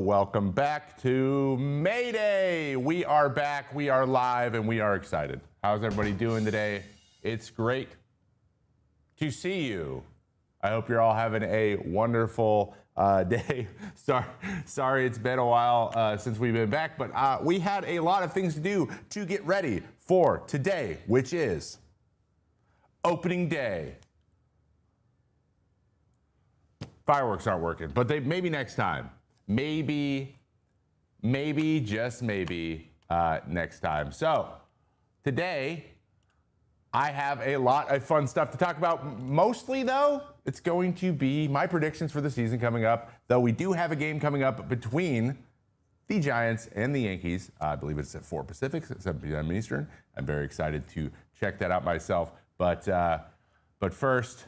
welcome back to Mayday. We are back, we are live, and we are excited. How's everybody doing today? It's great to see you. I hope you're all having a wonderful day. Sorry, it's been a while since we've been back, but we had a lot of things to do to get ready for today, which is opening day. Fireworks aren't working, but maybe next time. Maybe, just maybe next time. So today, I have a lot of fun stuff to talk about. Mostly, though, it's going to be my predictions for the season coming up, though we do have a game coming up between the Giants and the Yankees. I believe it's at 4 Pacific, 7 p.m. Eastern. I'm very excited to check that out myself. But first,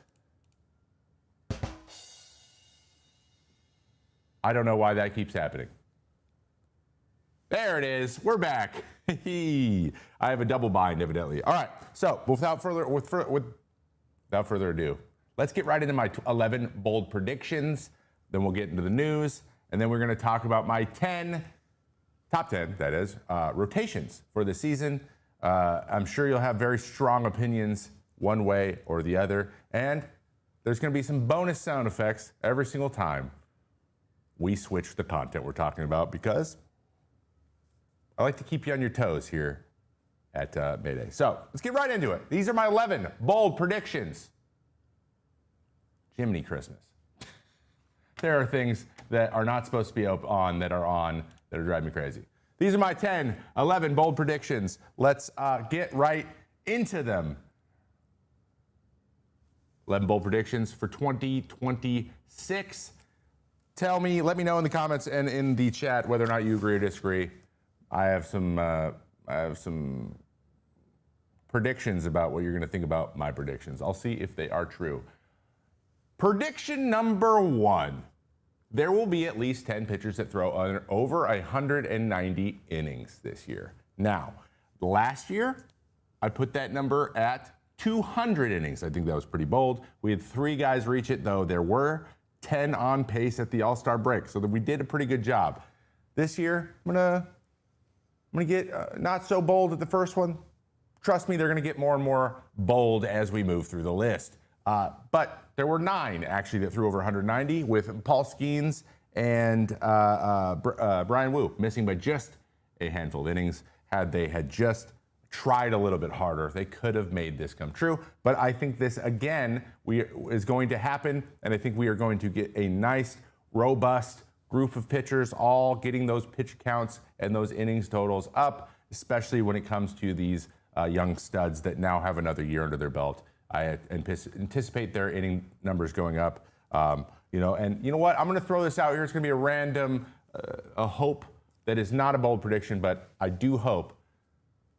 I don't know why that keeps happening. There it is. We're back. I have a double bind, evidently. All right. So without further ado, let's get right into my 11 bold predictions. Then we'll get into the news, and then we're going to talk about my top 10, that is, rotations for the season. I'm sure you'll have very strong opinions one way or the other, and there's going to be some bonus sound effects every single time we switch the content we're talking about, because I like to keep you on your toes here at Mayday. So let's get right into it. These are my 11 bold predictions. Jiminy Christmas. There are things that are not supposed to be on that are driving me crazy. These are my 11 bold predictions. Let's get right into them. 11 bold predictions for 2026. Let me know in the comments and in the chat whether or not you agree or disagree. I have some predictions about what you're going to think about my predictions. I'll see if they are true. Prediction number 1. There will be at least 10 pitchers that throw over 190 innings this year. Now, last year, I put that number at 200 innings. I think that was pretty bold. We had 3 guys reach it, though there were 10 on pace at the All-Star break, so that we did a pretty good job. This year, I'm gonna get not so bold at the first one. Trust me, they're gonna get more and more bold as we move through the list. But there were 9 actually that threw over 190, with Paul Skeens and Brian Wu missing by just a handful of innings. Had they just tried a little bit harder, they could have made this come true. But I think this, again, is going to happen, and I think we are going to get a nice, robust group of pitchers all getting those pitch counts and those innings totals up, especially when it comes to these young studs that now have another year under their belt. I anticipate their inning numbers going up. And you know what? I'm going to throw this out here. It's going to be a random, a hope that is not a bold prediction, but I do hope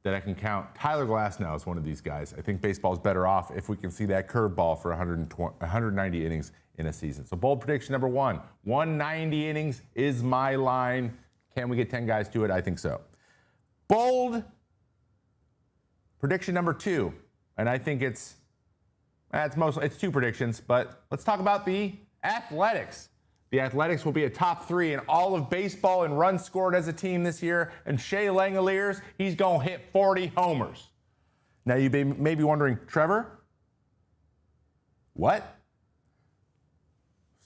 that I can count Tyler Glasnow as one of these guys. I think baseball is better off if we can see that curveball for 190 innings in a season. So bold prediction number 1, 190 innings is my line. Can we get 10 guys to it? I think so. Bold prediction number 2, and I think it's 2 predictions, but let's talk about the Athletics. The Athletics will be a top 3 in all of baseball in runs scored as a team this year. And Shea Langoliers, he's going to hit 40 homers. Now, you may be wondering, Trevor, what?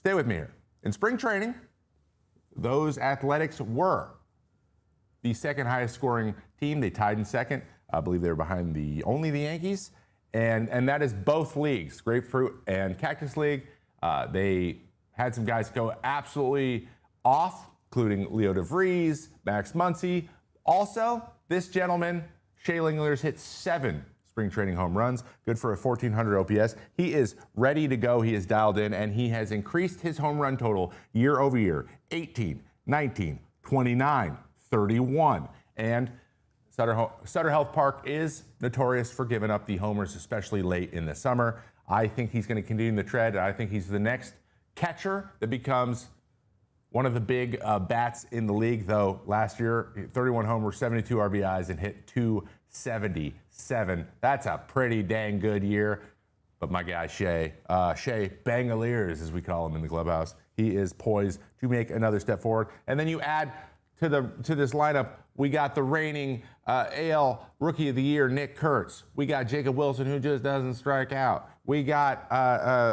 Stay with me here. In spring training, those Athletics were the second highest scoring team. They tied in second. I believe they were behind only the Yankees. And that is both leagues, Grapefruit and Cactus League. They had some guys go absolutely off, including Leo DeVries, Max Muncy. Also, this gentleman, Shea Langoliers, hit 7 spring training home runs, good for a 1,400 OPS. He is ready to go. He is dialed in, and he has increased his home run total year over year, 18, 19, 29, 31. And Sutter Health Park is notorious for giving up the homers, especially late in the summer. I think he's going to continue the trend. I think he's the next catcher that becomes one of the big bats in the league, though last year, 31 homers, 72 RBIs, and hit 277. That's a pretty dang good year. But my guy Shea Bangaliers, as we call him in the clubhouse, he is poised to make another step forward. And then you add to this lineup, we got the reigning AL Rookie of the Year, Nick Kurtz. We got Jacob Wilson, who just doesn't strike out. We got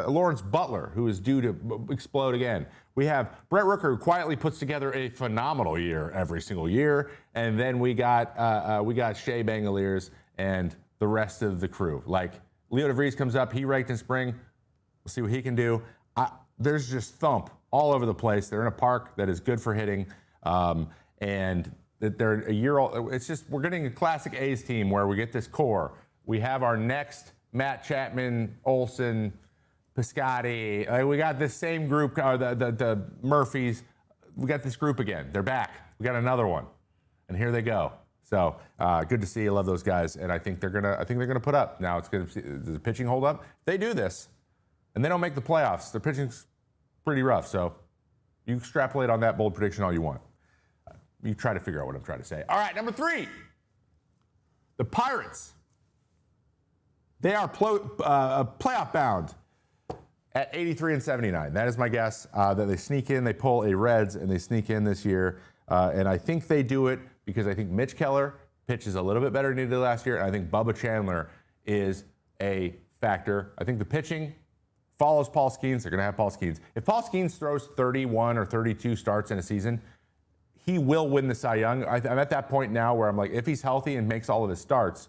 Lawrence Butler, who is due to explode again. We have Brett Rooker, who quietly puts together a phenomenal year every single year. And then we got Shea Bangaliers and the rest of the crew. Like, Leo DeVries comes up, he raked in spring. We'll see what he can do. There's just thump all over the place. They're in a park that is good for hitting. And they're a year old. It's just, we're getting a classic A's team where we get this core. We have our next Matt Chapman, Olsen, Piscotty. We got this same group, the Murphys. We got this group again. They're back. We got another one. And here they go. So good to see. I love those guys, and I think they're gonna put up. Now it's gonna. Does the pitching hold up? If they do this, and they don't make the playoffs, their pitching's pretty rough. So you extrapolate on that bold prediction all you want. You try to figure out what I'm trying to say. All right, number 3, the Pirates. They are playoff bound at 83 and 79. That is my guess. That they sneak in, they pull a Reds, and they sneak in this year. And I think they do it because I think Mitch Keller pitches a little bit better than he did last year, and I think Bubba Chandler is a factor. I think the pitching follows Paul Skeens. They're going to have Paul Skeens. If Paul Skeens throws 31 or 32 starts in a season, he will win the Cy Young. I'm at that point now where I'm like, if he's healthy and makes all of his starts,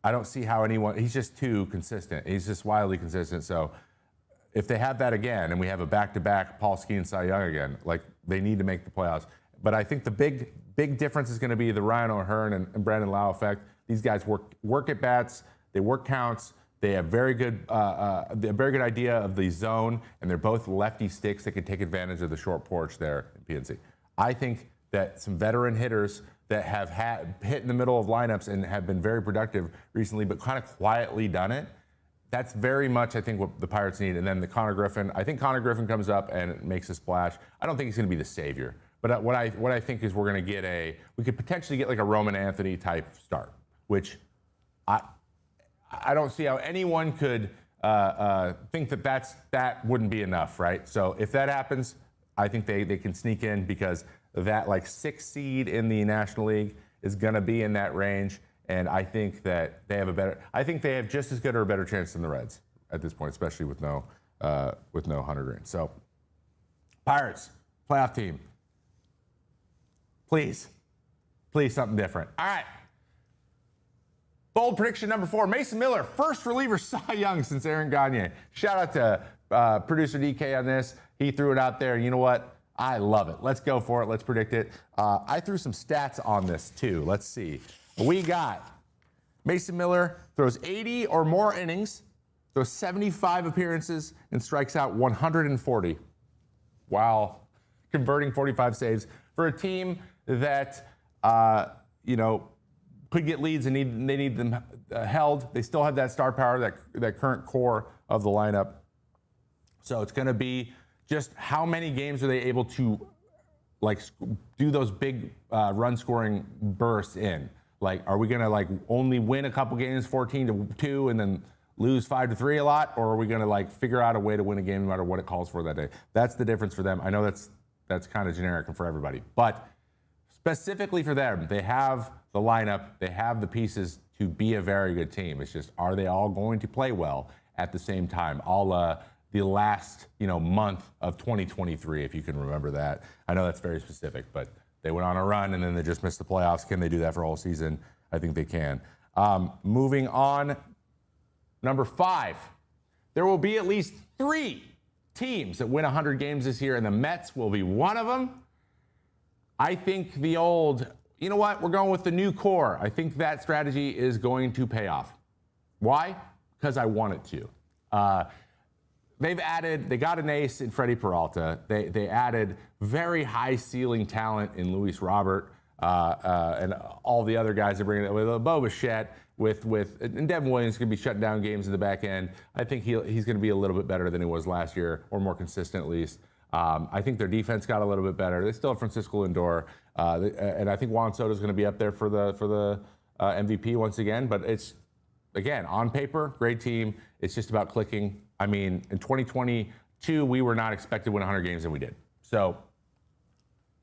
I don't see how he's just too consistent. He's just wildly consistent. So if they have that again and we have a back-to-back Paul Skeens Cy Young again, like, they need to make the playoffs. But I think the big difference is going to be the Ryan O'Hearn and Brandon Lau effect. These guys work at bats, they work counts, they have very good idea of the zone, and they're both lefty sticks that can take advantage of the short porch there in PNC. I think that some veteran hitters that have hit in the middle of lineups and have been very productive recently, but kind of quietly done it, that's very much, I think, what the Pirates need. And then the Connor Griffin. I think Connor Griffin comes up and makes a splash. I don't think he's going to be the savior. But what I think is we're going to get we could potentially get like a Roman Anthony type start, which I don't see how anyone could think that wouldn't be enough, right? So if that happens, I think they can sneak in because that like 6th seed in the National League is going to be in that range. And I think that they have just as good or a better chance than the Reds at this point, especially with no Hunter Green. So, Pirates, playoff team. Please something different. All right. Bold prediction number 4, Mason Miller, first reliever Cy Young since Aaron Gagne. Shout out to producer DK on this. He threw it out there. You know what? I love it. Let's go for it. Let's predict it. I threw some stats on this too. Let's see. We got Mason Miller throws 80 or more innings, throws 75 appearances, and strikes out 140 while converting 45 saves for a team that, could get leads and they need them held. They still have that star power, that current core of the lineup. So it's going to be just how many games are they able to do those big run scoring bursts in? Like, are we going to only win a couple games 14-2 and then lose 5-3 a lot? Or are we going to figure out a way to win a game no matter what it calls for that day? That's the difference for them. I know that's kind of generic and for everybody, but specifically for them, they have the lineup, they have the pieces to be a very good team. It's just, are they all going to play well at the same time? The last month of 2023, if you can remember that. I know that's very specific, but they went on a run and then they just missed the playoffs. Can they do that for a whole season? I think they can. Moving on, number 5. There will be at least 3 teams that win 100 games this year, and the Mets will be one of them. I think you know what? We're going with the new core. I think that strategy is going to pay off. Why? Because I want it to. They got an ace in Freddie Peralta. They added very high ceiling talent in Luis Robert and all the other guys they're bringing in with Bo Bichette, and Devin Williams going to be shutting down games in the back end. I think he's going to be a little bit better than he was last year, or more consistent at least. I think their defense got a little bit better. They still have Francisco Lindor, and I think Juan Soto is going to be up there for the MVP once again. But again, on paper, great team. It's just about clicking. I mean, in 2022, we were not expected to win 100 games, and we did. So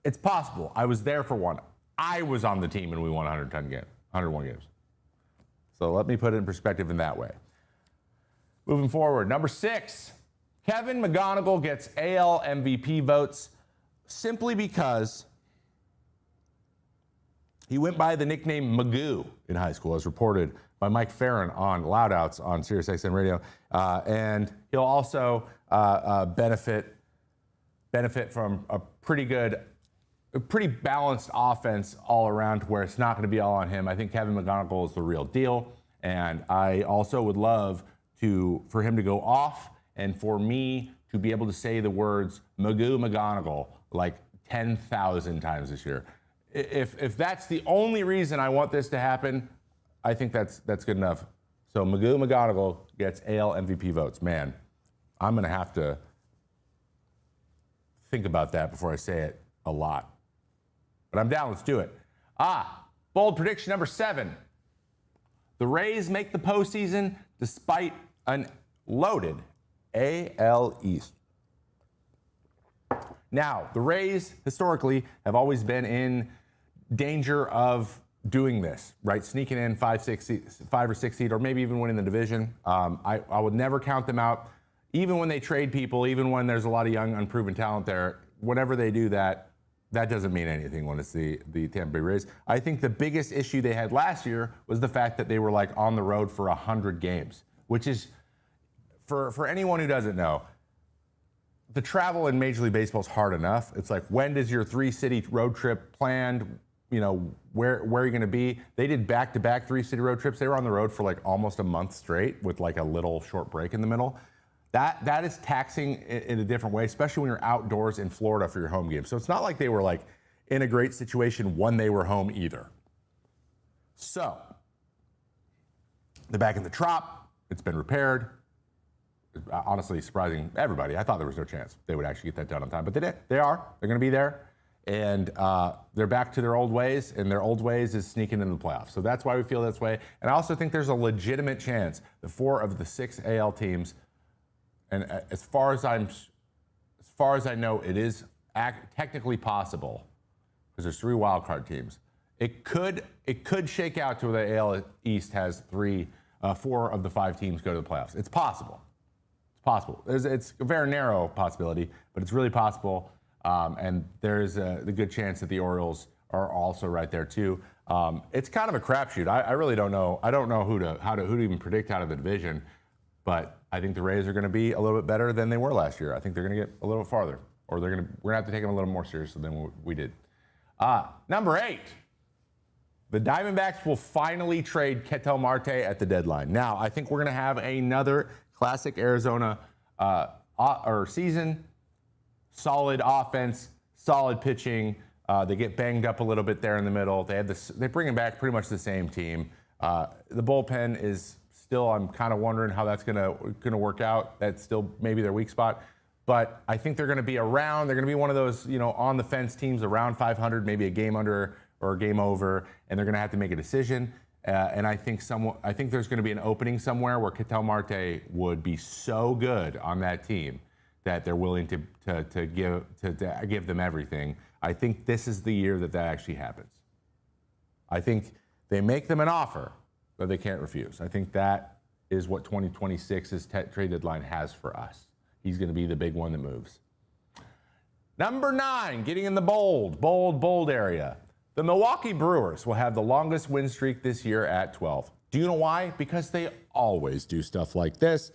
it's possible. I was there for one. I was on the team, and we won 101 games. So let me put it in perspective in that way. Moving forward, number 6, Kevin McGonigal gets AL MVP votes simply because he went by the nickname Magoo in high school, as reported by Mike Farron on Loudouts on SiriusXM Radio. And he'll also benefit from a pretty balanced offense all around, where it's not going to be all on him. I think Kevin McGonigal is the real deal. And I also would love for him to go off and for me to be able to say the words Magoo McGonigal like 10,000 times this year. If that's the only reason I want this to happen, I think that's good enough. So Magoo McGonigal gets AL MVP votes. Man, I'm going to have to think about that before I say it a lot. But I'm down. Let's do it. Bold prediction number 7. The Rays make the postseason despite an loaded AL East. Now, the Rays historically have always been in danger of doing this, right? Sneaking in 5 or 6 seed, or maybe even winning the division. I would never count them out, even when they trade people, even when there's a lot of young, unproven talent there. Whenever they do that, that doesn't mean anything when it's the Tampa Bay Rays. I think the biggest issue they had last year was the fact that they were like on the road for 100 games, which is, for anyone who doesn't know, the travel in Major League Baseball is hard enough. It's like, when does your 3-city road trip planned? You know, where are you going to be? They did back-to-back 3-city road trips. They were on the road for like almost a month straight with like a little short break in the middle. That is taxing in a different way, especially when you're outdoors in Florida for your home game. So it's not like they were like in a great situation when they were home either. So they're back in the Trop. It's been repaired. Honestly, surprising everybody. I thought there was no chance they would actually get that done on time, but they did. They are. They're going to be there, and they're back to their old ways, and their old ways is sneaking into the playoffs. So that's why we feel this way. And I also think there's a legitimate chance the 4 of the 6 AL teams, and as far as I know, it is technically possible because there's 3 wild card teams. It could shake out to where the AL East has 4 of the 5 teams go to the playoffs. It's possible. Possible. It's a very narrow possibility, but it's really possible. And there's the good chance that the Orioles are also right there too. It's kind of a crapshoot. I really don't know. I don't know who to even predict out of the division, but I think the Rays are going to be a little bit better than they were last year. I think they're going to get a little farther, or we're going to have to take them a little more seriously than we did. Number 8. The Diamondbacks will finally trade Ketel Marte at the deadline. Now, I think we're going to have another classic Arizona season. Solid offense, solid pitching. They get banged up a little bit there in the middle. They bring back pretty much the same team. The bullpen is still, I'm kind of wondering how that's gonna work out. That's still maybe their weak spot. But I think they're going to be around. They're going to be one of those, on the fence teams around 500, maybe a game under or a game over, and they're going to have to make a decision. And I think there's going to be an opening somewhere where Ketel Marte would be so good on that team that they're willing to give them everything. I think this is the year that actually happens. I think they make them an offer that they can't refuse. I think that is what 2026's trade deadline has for us. He's going to be the big one that moves. Number 9, getting in the bold area. The Milwaukee Brewers will have the longest win streak this year at 12. Do you know why? Because they always do stuff like this.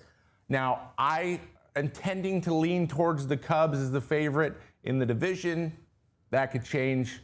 Now, I am tending to lean towards the Cubs as the favorite in the division. That could change,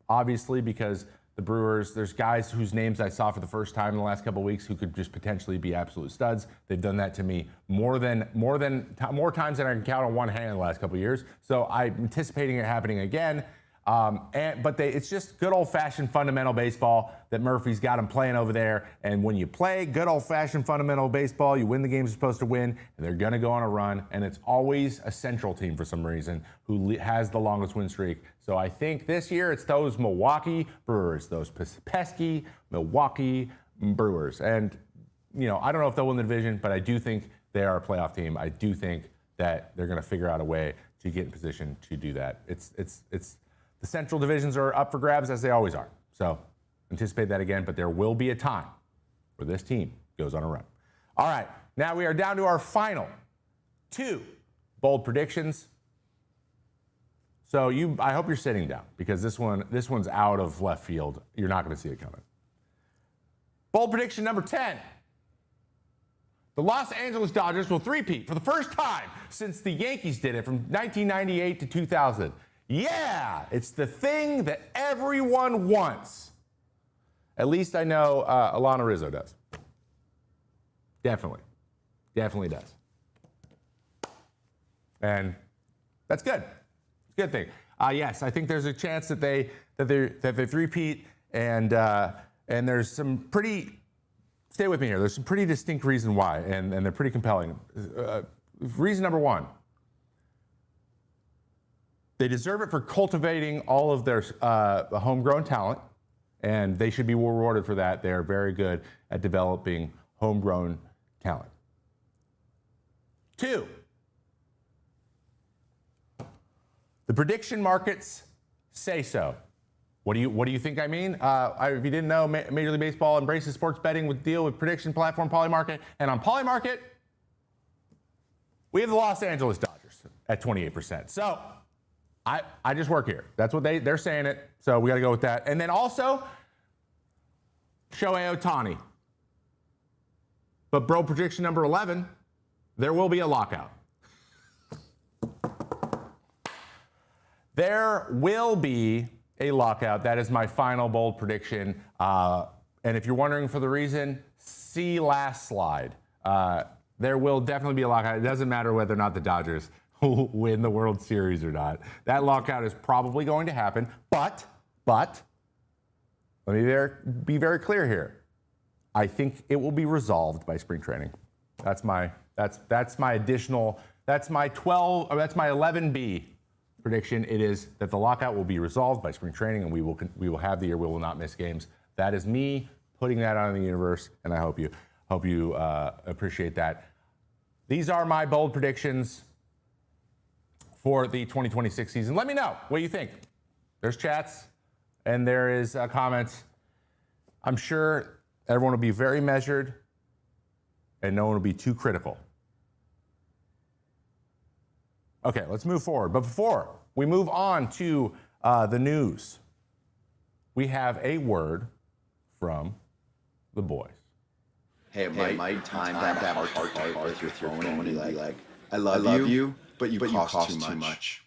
obviously, because the Brewers, there's guys whose names I saw for the first time in the last couple of weeks who could just potentially be absolute studs. They've done that to me more times than I can count on one hand in the last couple of years. So I'm anticipating it happening again. But it's just good old-fashioned fundamental baseball that Murphy's got them playing over there. And when you play good old-fashioned fundamental baseball, you win the games you're supposed to win, and they're going to go on a run. And it's always a Central team for some reason who has the longest win streak. So I think this year it's those Milwaukee Brewers, those pesky Milwaukee Brewers. And I don't know if they'll win the division, but I do think they are a playoff team. I do think that they're going to figure out a way to get in position to do that. It's the Central divisions are up for grabs, as they always are. So anticipate that again, but there will be a time where this team goes on a run. All right, now we are down to our final 2 bold predictions. So I hope you're sitting down, because this one's out of left field. You're not going to see it coming. Bold prediction number 10. The Los Angeles Dodgers will three-peat for the first time since the Yankees did it from 1998 to 2000. Yeah, it's the thing that everyone wants. At least I know Alana Rizzo does. Definitely does. And that's good. It's a good thing. Yes, I think there's a chance that they three-peat, and there's some pretty. Stay with me here. There's some pretty distinct reason why, and they're pretty compelling. Reason number 1. They deserve it for cultivating all of their homegrown talent, and they should be rewarded for that. They are very good at developing homegrown talent. 2, the prediction markets say so. What do you think I mean? If you didn't know, Major League Baseball embraces sports betting with deal with prediction platform Polymarket. And on Polymarket, we have the Los Angeles Dodgers at 28%. So I just work here. That's what they're saying it. So we got to go with that. And then also, Shohei Ohtani. But bro, prediction number 11, there will be a lockout. There will be a lockout. That is my final bold prediction. And if you're wondering for the reason, see last slide. There will definitely be a lockout. It doesn't matter whether or not the Dodgers will win the World Series or not. That lockout is probably going to happen. But let me be very clear here. I think it will be resolved by spring training. That's my additional. That's my 11B. Prediction. It is that the lockout will be resolved by spring training, and we will have the year. We will not miss games. That is me putting that out in the universe, and I hope you appreciate that. These are my bold predictions for the 2026 season. Let me know what you think. There's chats and there is comments. I'm sure everyone will be very measured, and no one will be too critical. Okay, let's move forward. But before we move on to the news, we have a word from the boys. Hey, it might time that heart if you're throwing and be like, I love you, but you cost too much.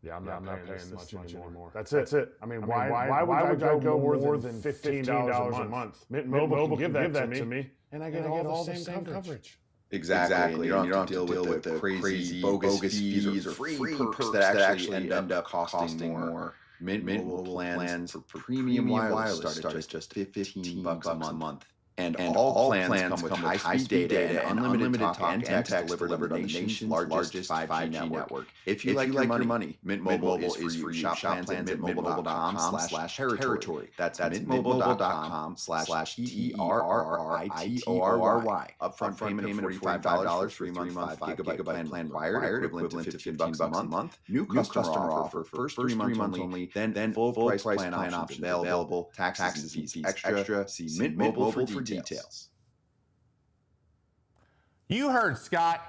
Yeah, I'm not paying this much anymore. That's it. I mean, why would I go more than $15 a month? Mint Mobile can give that to me, and I get all the same coverage. Exactly. You don't have to deal with the crazy bogus fees or free perks that actually end up costing more. Mint Mobile plans for premium wireless start at just $15 a month. And all plans come with high-speed data and unlimited talk and text delivered on the nation's largest 5G network. If you like your money, Mint Mobile is for you. Shop plans at mintmobile.com/territory. That's mintmobile.com/TERRRITORY. Upfront payment of $45 for 3-month 5GB plan wired, equivalent to $15 a month. New customer offer for first 3 months only. Then full price plan options available. Taxes and fees extra. See Mint Mobile for details. You heard Scott.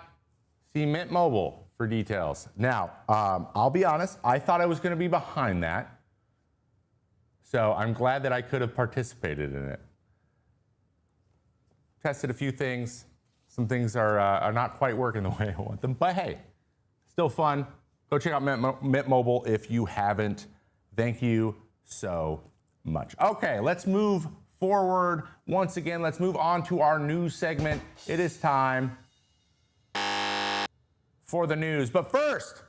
See Mint Mobile for details. Now, I'll be honest, I thought I was going to be behind that. So I'm glad that I could have participated in it. Tested a few things. Some things are not quite working the way I want them. But hey, still fun. Go check out Mint Mobile if you haven't. Thank you so much. Okay, let's move forward. Once again, let's move on to our news segment. It is time for the news. But first,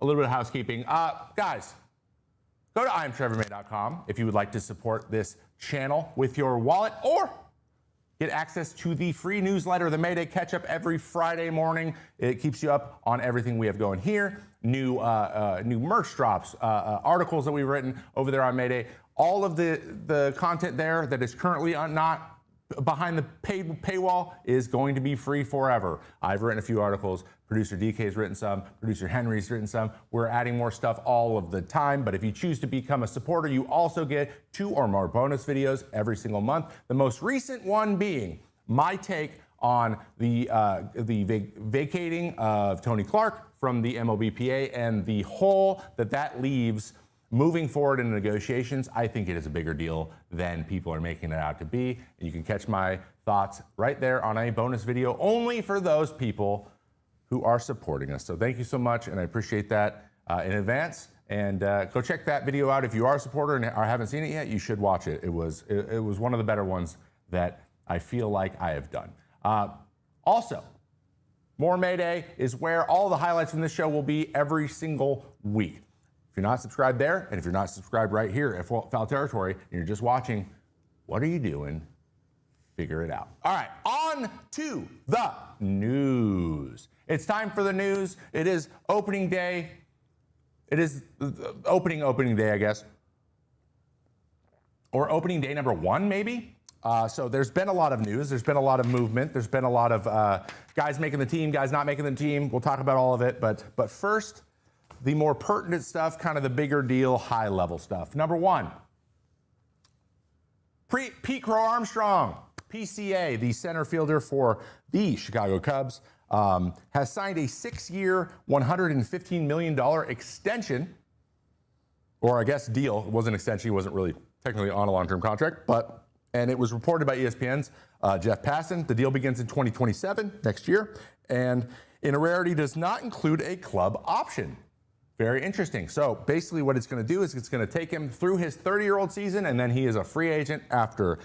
a little bit of housekeeping. Guys, go to IamTrevorMay.com if you would like to support this channel with your wallet, or get access to the free newsletter, the Mayday Catch-Up, every Friday morning. It keeps you up on everything we have going here. New merch drops, articles that we've written over there on Mayday. All of the content there that is currently not behind the paywall is going to be free forever. I've written a few articles. Producer DK's written some. Producer Henry's written some. We're adding more stuff all of the time. But if you choose to become a supporter, you also get 2 or more bonus videos every single month. The most recent one being my take on the vacating of Tony Clark from the MLBPA and the hole that leaves moving forward in negotiations. I think it is a bigger deal than people are making it out to be. And you can catch my thoughts right there on a bonus video only for those people who are supporting us. So thank you so much, and I appreciate that in advance. And go check that video out. If you are a supporter and haven't seen it yet, you should watch it. It was one of the better ones that I feel like I have done. Also, more Mayday is where all the highlights from this show will be every single week. If you're not subscribed there, and if you're not subscribed right here at Foul Territory, and you're just watching, what are you doing? Figure it out. All right, on to the news. It's time for the news. It is opening day. It is opening day, I guess. Or opening day number 1, maybe? So there's been a lot of news. There's been a lot of movement. There's been a lot of guys making the team, guys not making the team. We'll talk about all of it. But first, the more pertinent stuff, kind of the bigger deal, high-level stuff. Number 1, Pete Crow Armstrong, PCA, the center fielder for the Chicago Cubs, has signed a 6-year, $115 million extension, or I guess deal. It wasn't an extension. He wasn't really technically on a long-term contract, and it was reported by ESPN's Jeff Passan. The deal begins in 2027, next year, and in a rarity does not include a club option. Very interesting. So basically what it's going to do is it's going to take him through his 30-year-old season, and then he is a free agent after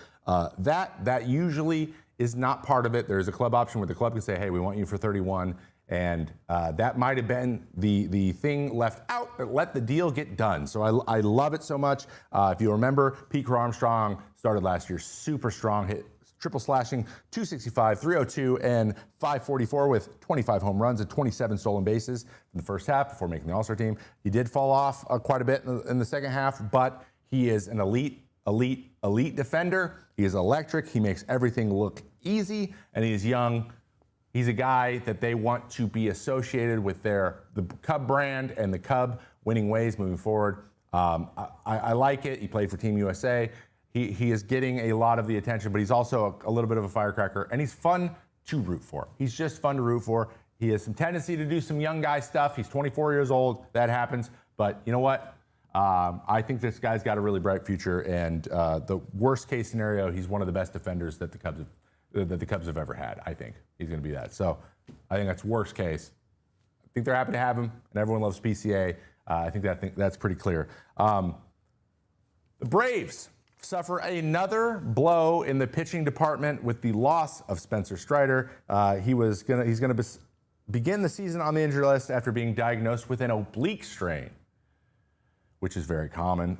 that. That usually is not part of it. There's a club option where the club can say, hey, we want you for 31. And that might have been the thing left out that let the deal get done. So I love it so much. If you remember, Pete Crow Armstrong started last year super strong, hit triple slashing, 265, 302, and 544 with 25 home runs and 27 stolen bases in the first half before making the All-Star team. He did fall off quite a bit in the second half, but he is an elite defender. He is electric. He makes everything look easy, and he is young. He's a guy that they want to be associated with the Cub brand and the Cub winning ways moving forward. I like it. He played for Team USA. He is getting a lot of the attention, but he's also a little bit of a firecracker, and he's fun to root for. He's just fun to root for. He has some tendency to do some young guy stuff. He's 24 years old. That happens. But you know what? I think this guy's got a really bright future, and the worst case scenario, he's one of the best defenders that the Cubs have ever had. I think he's going to be that. So I think that's worst case. I think they're happy to have him, and everyone loves PCA. I think that's pretty clear. The Braves suffer another blow in the pitching department with the loss of Spencer Strider. He's going to begin the season on the injury list after being diagnosed with an oblique strain, which is very common,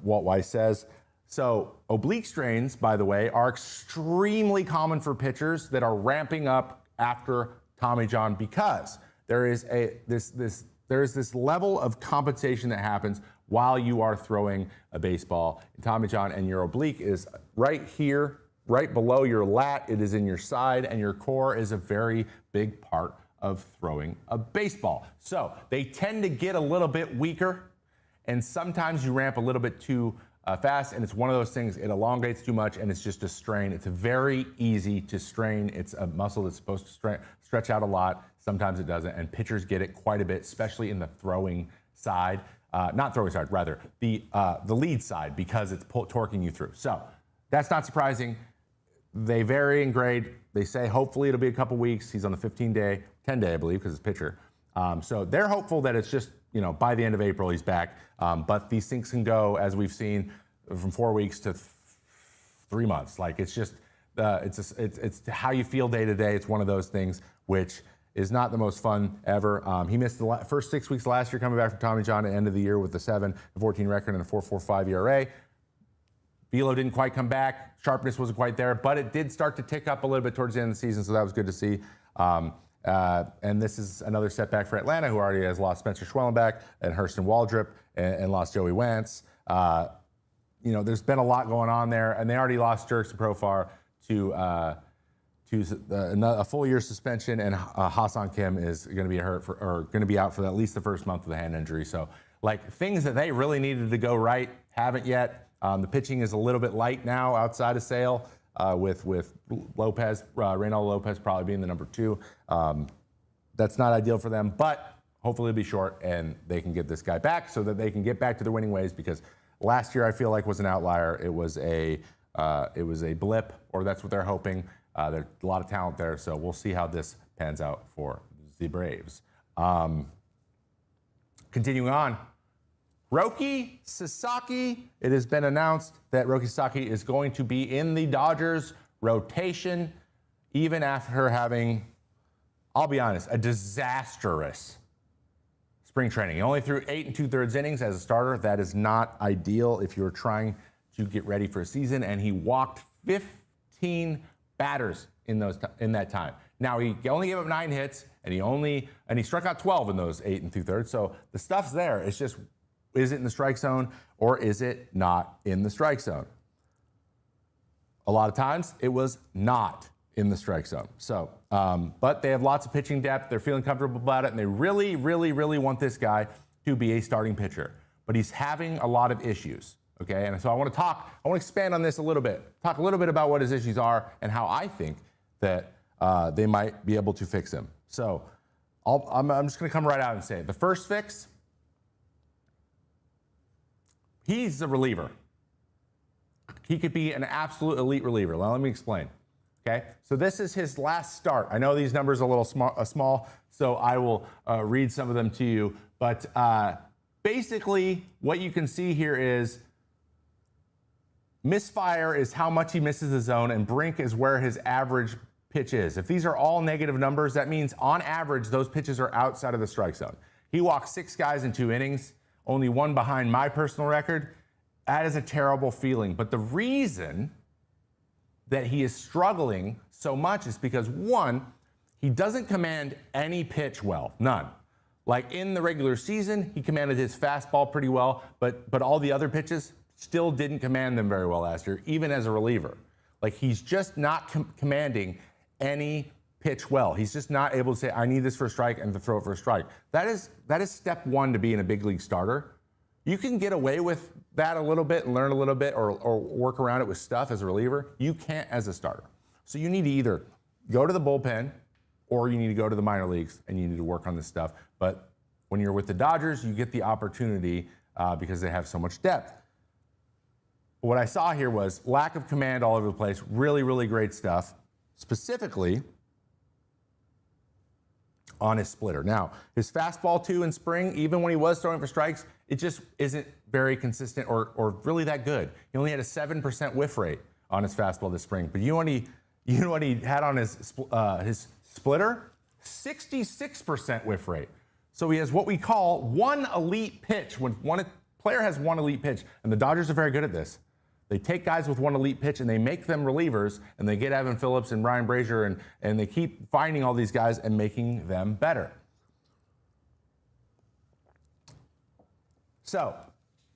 Walt Weiss says. So oblique strains, by the way, are extremely common for pitchers that are ramping up after Tommy John, because there is this level of compensation that happens while you are throwing a baseball. And Tommy John, and your oblique is right here, right below your lat. It is in your side, and your core is a very big part of throwing a baseball. So they tend to get a little bit weaker, and sometimes you ramp a little bit too fast, and it's one of those things, it elongates too much, and it's just a strain. It's very easy to strain. It's a muscle that's supposed to stretch out a lot. Sometimes it doesn't, and pitchers get it quite a bit, especially in the throwing side. Not throwing side, rather, the lead side, because it's torquing you through. So that's not surprising. They vary in grade. They say hopefully it'll be a couple weeks. He's on the 10-day, I believe, because it's pitcher. So they're hopeful that it's just, by the end of April he's back. But these things can go, as we've seen, from 4 weeks to 3 months. Like, it's just, it's how you feel day to day. It's one of those things which is not the most fun ever. He missed the first 6 weeks last year coming back from Tommy John at the end of the year with a 7-14 record and a 4.45 ERA. Velo didn't quite come back. Sharpness wasn't quite there, but it did start to tick up a little bit towards the end of the season, so that was good to see. And this is another setback for Atlanta, who already has lost Spencer Schwellenbach and Hurston Waldrop and lost Joey Wentz. There's been a lot going on there, and they already lost Jerks and Profar a full year suspension, and Hassan Kim is going to be going to be out for at least the first month with a hand injury. So, like, things that they really needed to go right haven't yet. The pitching is a little bit light now outside of Sale, with Lopez, Reynaldo Lopez probably being the number 2. That's not ideal for them, but hopefully it'll be short and they can get this guy back so that they can get back to their winning ways, because last year I feel like was an outlier. It was a blip, or that's what they're hoping. There's a lot of talent there, so we'll see how this pans out for the Braves. Continuing on, Roki Sasaki. It has been announced that Roki Sasaki is going to be in the Dodgers rotation, even after having, I'll be honest, a disastrous spring training. He only threw 8 2/3 innings as a starter. That is not ideal if you're trying to get ready for a season. And he walked 15 batters in that time. Now he only gave up 9 hits, and he struck out 12 in those 8 2/3. So the stuff's there. It's just, is it in the strike zone or is it not in the strike zone? A lot of times it was not in the strike zone. So, but they have lots of pitching depth. They're feeling comfortable about it, and they really, really, really want this guy to be a starting pitcher. But he's having a lot of issues, okay? And so I want to expand on this a little bit, talk a little bit about what his issues are and how I think that they might be able to fix him. So I'm just going to come right out and say it. The first fix, he's a reliever. He could be an absolute elite reliever. Now, let me explain. Okay, so this is his last start. I know these numbers are a little small, so I will read some of them to you. But basically, what you can see here is misfire is how much he misses the zone, and brink is where his average pitch is. If these are all negative numbers, that means on average, those pitches are outside of the strike zone. He walked 6 guys in 2 innings, only 1 behind my personal record. That is a terrible feeling. But the reason that he is struggling so much is because, 1, he doesn't command any pitch well, none. Like in the regular season, he commanded his fastball pretty well, but all the other pitches still didn't command them very well last year, even as a reliever. Like, he's just not commanding any pitch well. He's just not able to say, I need this for a strike, and to throw it for a strike. That is step 1 to being a big league starter. You can get away with that a little bit and learn a little bit, or work around it with stuff as a reliever. You can't as a starter. So you need to either go to the bullpen, or you need to go to the minor leagues and you need to work on this stuff. But when you're with the Dodgers, you get the opportunity because they have so much depth. What I saw here was lack of command all over the place. Really, really great stuff. Specifically on his splitter. Now, his fastball too in spring, even when he was throwing for strikes, it just isn't very consistent or really that good. He only had a 7% whiff rate on his fastball this spring. But you know what he had on his splitter? 66% whiff rate. So he has what we call one elite pitch. When one player has one elite pitch, and the Dodgers are very good at this. They take guys with one elite pitch and they make them relievers, and they get Evan Phillips and Ryan Brazier, and they keep finding all these guys and making them better. So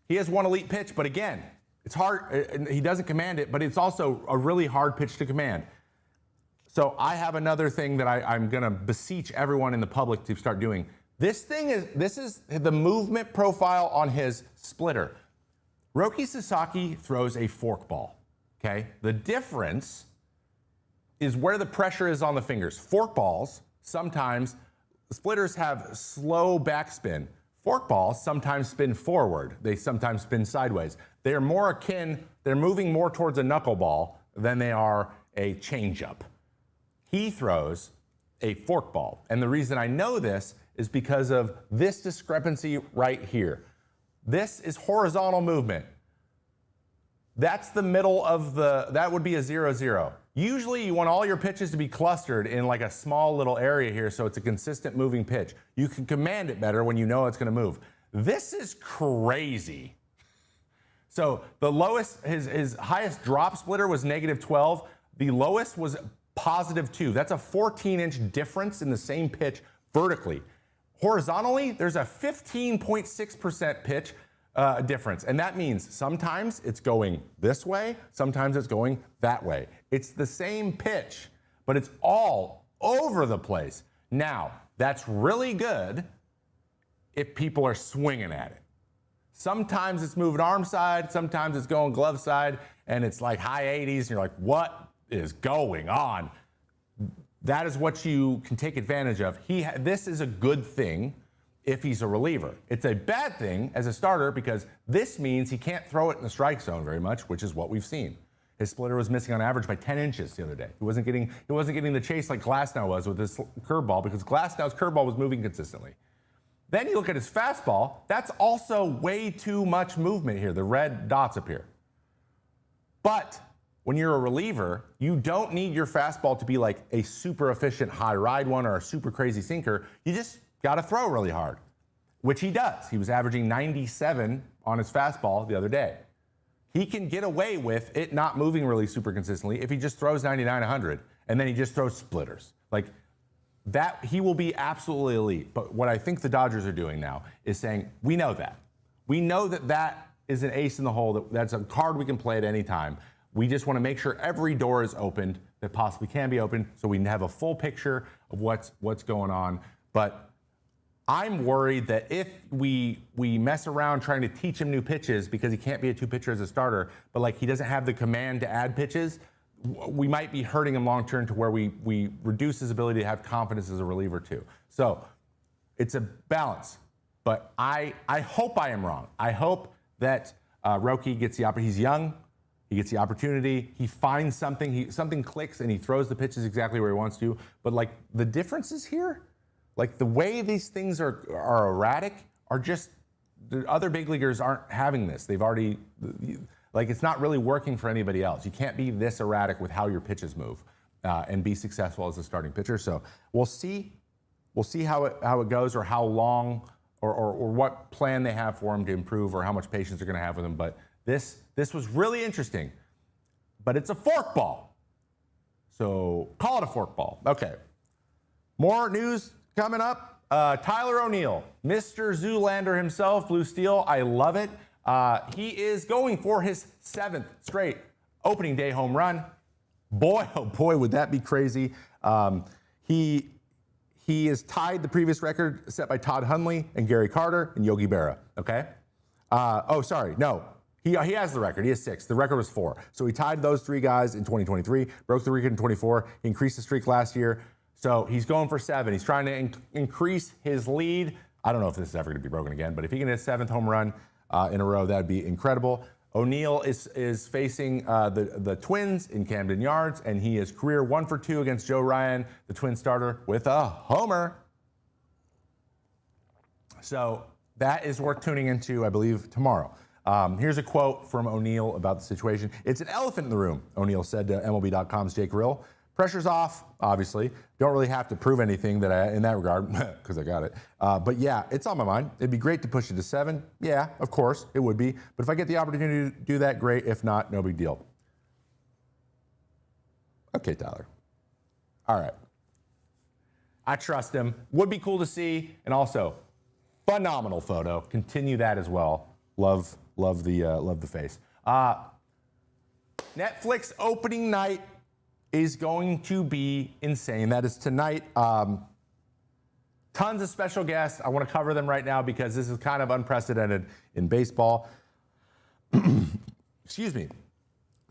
he has one elite pitch, but again, it's hard. He doesn't command it, but it's also a really hard pitch to command. So I have another thing that I'm going to beseech everyone in the public to start doing. This is the movement profile on his splitter. Roki Sasaki throws a forkball, okay? The difference is where the pressure is on the fingers. Forkballs, sometimes, splitters have slow backspin. Forkballs sometimes spin forward. They sometimes spin sideways. They're more akin, they're moving more towards a knuckleball than they are a changeup. He throws a forkball. And the reason I know this is because of this discrepancy right here. This is horizontal movement. That's the middle of that would be a 0-0. Usually you want all your pitches to be clustered in like a small little area here so it's a consistent moving pitch. You can command it better when you know it's gonna move. This is crazy. So the lowest, his highest drop splitter was -12. The lowest was +2. That's a 14-inch difference in the same pitch vertically. Horizontally, there's a 15.6% pitch difference. And that means sometimes it's going this way, sometimes it's going that way. It's the same pitch, but it's all over the place. Now, that's really good if people are swinging at it. Sometimes it's moving arm side, sometimes it's going glove side, and it's like high 80s, and you're like, what is going on? That is what you can take advantage of. This is a good thing if he's a reliever. It's a bad thing as a starter because this means he can't throw it in the strike zone very much, which is what we've seen. His splitter was missing on average by 10 inches the other day. He wasn't getting the chase like Glasnow was with his curveball because Glasnow's curveball was moving consistently. Then you look at his fastball, that's also way too much movement here. The red dots appear. But when you're a reliever, you don't need your fastball to be like a super efficient high ride one or a super crazy sinker. You just got to throw really hard, which he does. He was averaging 97 on his fastball the other day. He can get away with it not moving really super consistently if he just throws 99, 100, and then he just throws splitters. Like that, he will be absolutely elite. But what I think the Dodgers are doing now is saying, we know that. We know that that is an ace in the hole, that's a card we can play at any time. We just want to make sure every door is opened that possibly can be opened so we can have a full picture of what's going on. But I'm worried that if we mess around trying to teach him new pitches because he can't be a two-pitcher as a starter, but like he doesn't have the command to add pitches, we might be hurting him long-term to where we reduce his ability to have confidence as a reliever too. So it's a balance, but I hope I am wrong. I hope that Roki gets the opportunity. He's young. He gets the opportunity. He finds something. Something clicks, and he throws the pitches exactly where he wants to. But like the differences here, like the way these things are erratic, are just the other big leaguers aren't having this. They've already like it's not really working for anybody else. You can't be this erratic with how your pitches move and be successful as a starting pitcher. So we'll see how it goes, or how long, or what plan they have for him to improve, or how much patience they're going to have with him. But this was really interesting. But it's a forkball, so call it a forkball. Okay. More news coming up. Tyler O'Neill, Mr. Zoolander himself, Blue Steel. I love it. He is going for his 7th straight opening day home run. Boy, oh boy, would that be crazy. He has tied the previous record set by Todd Hundley and Gary Carter and Yogi Berra, okay? He has the record. He has 6. The record was 4. So he tied those 3 guys in 2023, broke the record in 24. He increased the streak last year. So he's going for 7. He's trying to increase his lead. I don't know if this is ever going to be broken again, but if he can hit his 7th home run in a row, that'd be incredible. O'Neill is facing the Twins in Camden Yards, and he is career 1 for 2 against Joe Ryan, the Twins starter, with a homer. So that is worth tuning into, I believe, tomorrow. Here's a quote from O'Neill about the situation. "It's an elephant in the room," O'Neill said to MLB.com's Jake Rill. "Pressure's off, obviously. Don't really have to prove anything in that regard, because I got it. But yeah, it's on my mind. It'd be great to push it to 7. Yeah, of course, it would be. But if I get the opportunity to do that, great. If not, no big deal." Okay, Tyler. All right. I trust him. Would be cool to see. And also, phenomenal photo. Continue that as well. Love the face. Netflix opening night is going to be insane. That is tonight. Tons of special guests. I want to cover them right now because this is kind of unprecedented in baseball. Excuse me.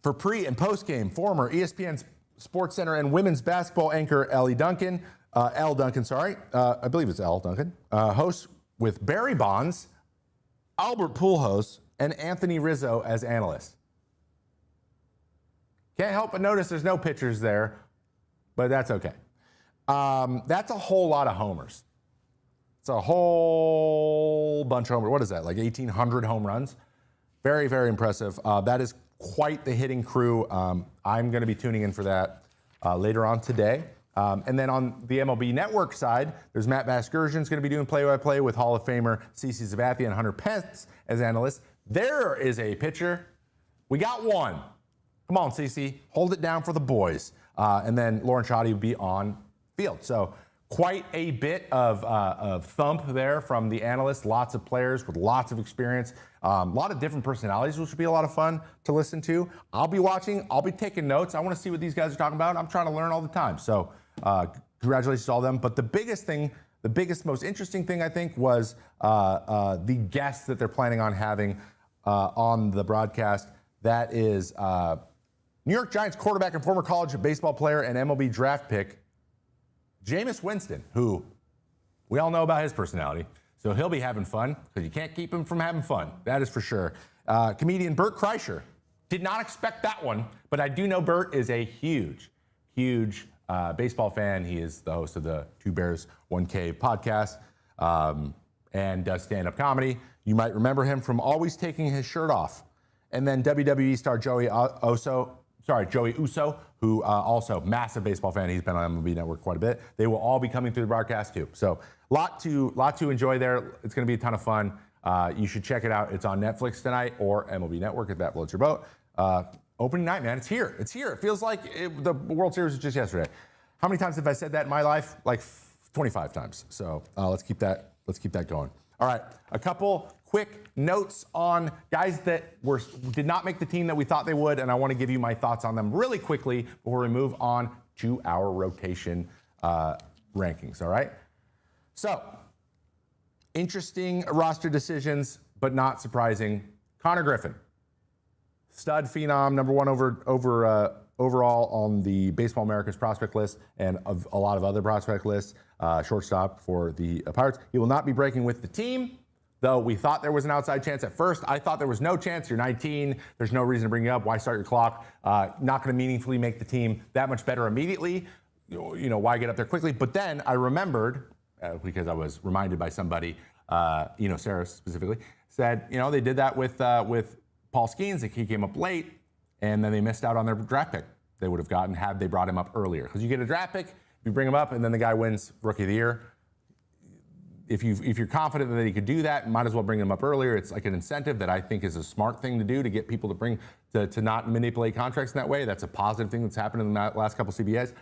For pre and post game, former ESPN Sports Center and women's basketball anchor L. Duncan, I believe it's L. Duncan, hosts with Barry Bonds, Albert Pujols, and Anthony Rizzo as analysts. Can't help but notice there's no pitchers there, but that's okay. That's a whole lot of homers. It's a whole bunch of homers. What is that, like 1,800 home runs? Very, very impressive. That is quite the hitting crew. I'm going to be tuning in for that later on today. And then on the MLB Network side, there's Matt Vasgersian's going to be doing play-by-play with Hall of Famer CeCe Sabathia and Hunter Pence as analysts. There is a pitcher. We got one. Come on, CeCe, hold it down for the boys. And then Lauren Shoddy will be on field. So quite a bit of thump there from the analysts. Lots of players with lots of experience. A lot of different personalities, which would be a lot of fun to listen to. I'll be watching. I'll be taking notes. I want to see what these guys are talking about. I'm trying to learn all the time. So congratulations to all of them. But the biggest thing, the biggest, most interesting thing, I think, was the guests that they're planning on having on the broadcast. That is New York Giants quarterback and former college baseball player and MLB draft pick, Jameis Winston, who we all know about his personality. So he'll be having fun because you can't keep him from having fun. That is for sure. Comedian Bert Kreischer. Did not expect that one, but I do know Bert is a huge baseball fan. He is the host of the Two Bears, One Cave podcast and does stand-up comedy. You might remember him from always taking his shirt off. And then WWE star Joey Uso, who also massive baseball fan. He's been on MLB Network quite a bit. They will all be coming through the broadcast too. So lot to enjoy there. It's going to be a ton of fun. You should check it out. It's on Netflix tonight or MLB Network if that floats your boat. Opening night, man. It's here. It's here. It feels like the World Series was just yesterday. How many times have I said that in my life? Like 25 times. So let's keep that going. All right. A couple quick notes on guys that did not make the team that we thought they would, and I want to give you my thoughts on them really quickly before we move on to our rotation rankings, all right? So, interesting roster decisions, but not surprising. Connor Griffin, stud phenom, number one overall on the Baseball America's prospect list and of a lot of other prospect lists, shortstop for the Pirates. He will not be breaking with the team. Though we thought there was an outside chance at first. I thought there was no chance. You're 19. There's no reason to bring you up. Why start your clock? Not going to meaningfully make the team that much better immediately. You know, why get up there quickly? But then I remembered, because I was reminded by somebody, Sarah specifically, said, they did that with Paul Skeens. He came up late, and then they missed out on their draft pick they would have gotten had they brought him up earlier. Because you get a draft pick, you bring him up, and then the guy wins Rookie of the Year. If you're confident that he could do that, might as well bring him up earlier. It's like an incentive that I think is a smart thing to do to get people to not manipulate contracts in that way. That's a positive thing that's happened in the last couple CBAs.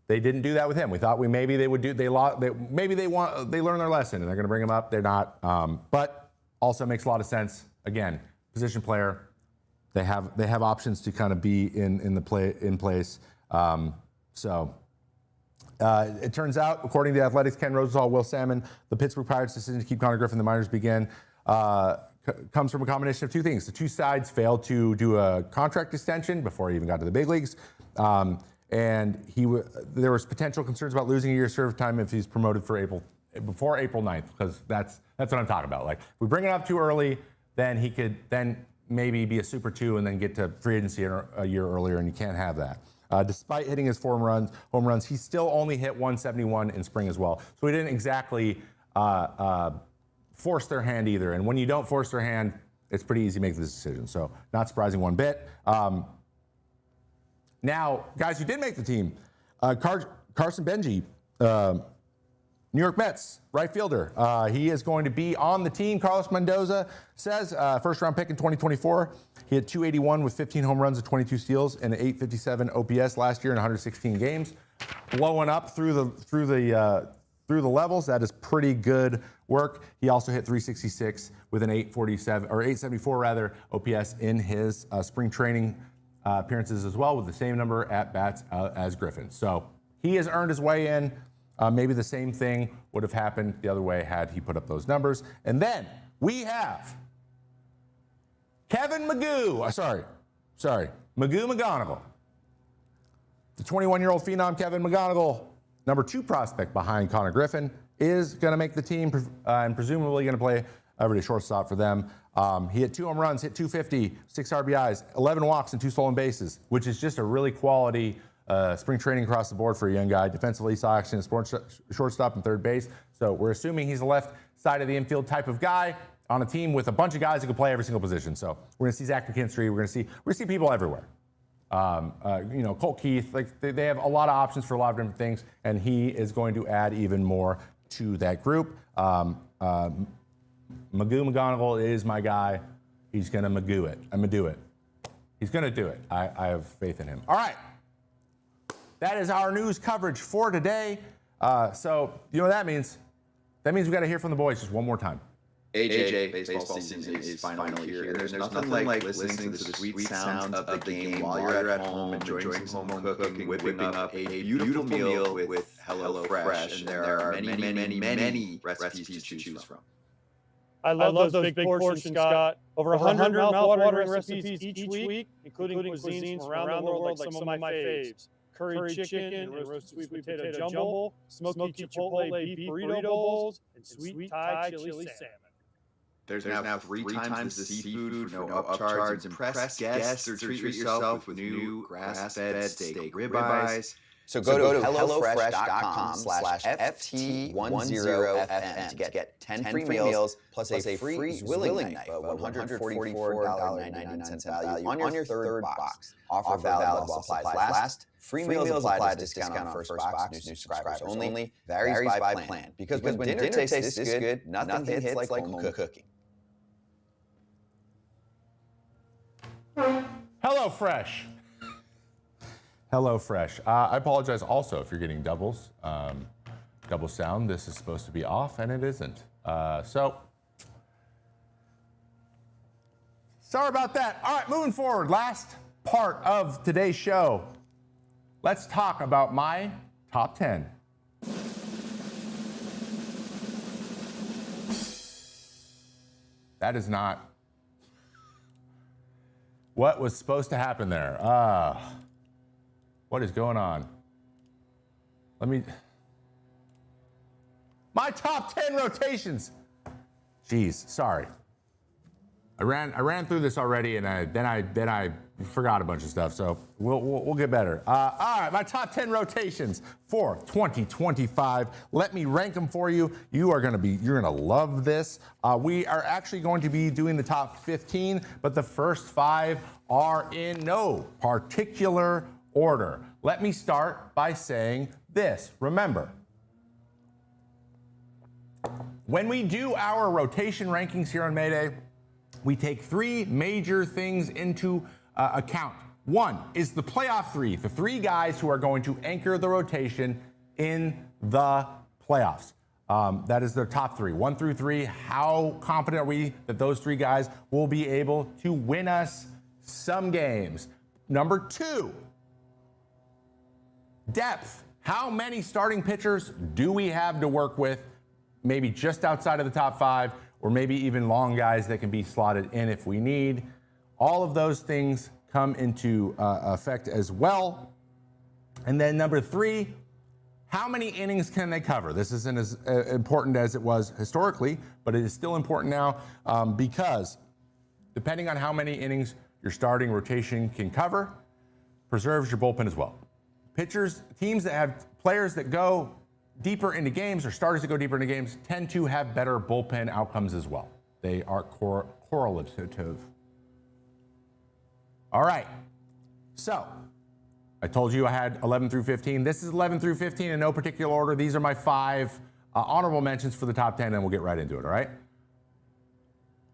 They didn't do that with him. We thought maybe they would do. They learn their lesson and they're going to bring him up. They're not. But also makes a lot of sense. Again, position player. They have options to kind of be in place. It turns out, according to the Athletics, Ken Rosenthal, Will Salmon, the Pittsburgh Pirates' decision to keep Connor Griffin in the minors began comes from a combination of two things. The two sides failed to do a contract extension before he even got to the big leagues, and there was potential concerns about losing a year's service time if he's promoted before April 9th, because that's what I'm talking about. Like, if we bring it up too early, then he could then maybe be a Super 2 and then get to free agency a year earlier, and you can't have that. Despite hitting his home runs, he still only hit 171 in spring as well. So he didn't exactly force their hand either. And when you don't force their hand, it's pretty easy to make this decision. So not surprising one bit. Now, guys who did make the team, Carson Benji, New York Mets, right fielder. He is going to be on the team. Carlos Mendoza says, first-round pick in 2024. He had 281 with 15 home runs and 22 steals and an 857 OPS last year in 116 games. Blowing up through the levels. That is pretty good work. He also hit 366 with an 874 OPS in his spring training appearances as well, with the same number at bats as Griffin. So he has earned his way in. Maybe the same thing would have happened the other way had he put up those numbers. And then we have Kevin Magoo. Magoo McGonigal. The 21-year-old phenom Kevin McGonigal, number 2 prospect behind Connor Griffin, is going to make the team and presumably going to play everyday shortstop for them. He hit 2 home runs, hit 250, 6 RBIs, 11 walks, and 2 stolen bases, which is just a really quality spring training across the board for a young guy. Defensively, saw action at shortstop and third base. So we're assuming he's a left side of the infield type of guy on a team with a bunch of guys who can play every single position. So we're going to see Zach McKinstry. We're going to see people everywhere. Colt Keith. Like they have a lot of options for a lot of different things, and he is going to add even more to that group. Magoo McGonigal is my guy. He's going to Magoo it. I'm going to do it. He's going to do it. I have faith in him. All right. That is our news coverage for today. So you know what that means? That means we got to hear from the boys just one more time. AJ, baseball season is finally here, and there's nothing like listening to the sweet sounds of the game while you're at home, enjoying some home cooking, whipping up a beautiful meal with HelloFresh, and there are many recipes to choose from. I love those big portions, Scott. Over 100 mouth-watering recipes each week, including cuisines from around the world, like some of my faves. Curry chicken and roasted sweet potato jumbo, smoky chipotle beef burrito bowls, and sweet Thai chili salmon. There's now 3 times the seafood for no upcharge. Impress guests or treat yourself with new grass-fed steak ribeyes. So go to HelloFresh.com/FT10FM to get 10 free meals plus a free Zwilling knife of $144.99 value on your third box. Offer valid while supplies last. Free meals applied to discount on first box. New subscribers only. Varies by plan. Because when dinner tastes this good, nothing hits like home cooking. HelloFresh. HelloFresh. I apologize also if you're getting doubles. Double sound. This is supposed to be off, and it isn't. So, sorry about that. All right, moving forward. Last part of today's show. Let's talk about my top 10. That is not what was supposed to happen there. What is going on? My top 10 rotations. Jeez, sorry. I ran through this already, and then I forgot a bunch of stuff. So we'll get better. All right, my top 10 rotations for 2025. Let me rank them for you. You're gonna love this. We are actually going to be doing the top 15, but the first 5 are in no particular order. Let me start by saying this. Remember, when we do our rotation rankings here on Mayday, we take 3 major things into account. One is the playoff 3, the 3 guys who are going to anchor the rotation in the playoffs. That is their top 3, 1 through 3. How confident are we that those 3 guys will be able to win us some games? Number 2, depth. How many starting pitchers do we have to work with? Maybe just outside of the top 5, or maybe even long guys that can be slotted in if we need. All of those things come into effect as well. And then number 3, how many innings can they cover? This isn't as important as it was historically, but it is still important now because depending on how many innings your starting rotation can cover, preserves your bullpen as well. Teams that have players that go deeper into games, or starters that go deeper into games, tend to have better bullpen outcomes as well. They are correlative. All right, so I told you I had 11 through 15. This is 11 through 15 in no particular order. These are my 5 honorable mentions for the top 10, and we'll get right into it, all right?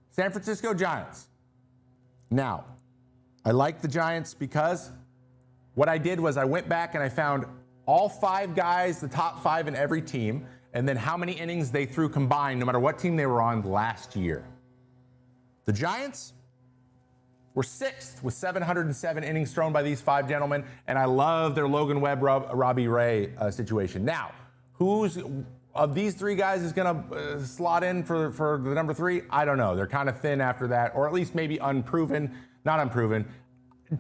San Francisco Giants. Now, I like the Giants because what I did was I went back and I found all 5 guys, the top 5 in every team, and then how many innings they threw combined, no matter what team they were on last year. The Giants were 6th with 707 innings thrown by these 5 gentlemen, and I love their Logan Webb, Robbie Ray situation. Now, who's of these 3 guys is going to slot in for the number 3? I don't know. They're kind of thin after that, or at least maybe not unproven.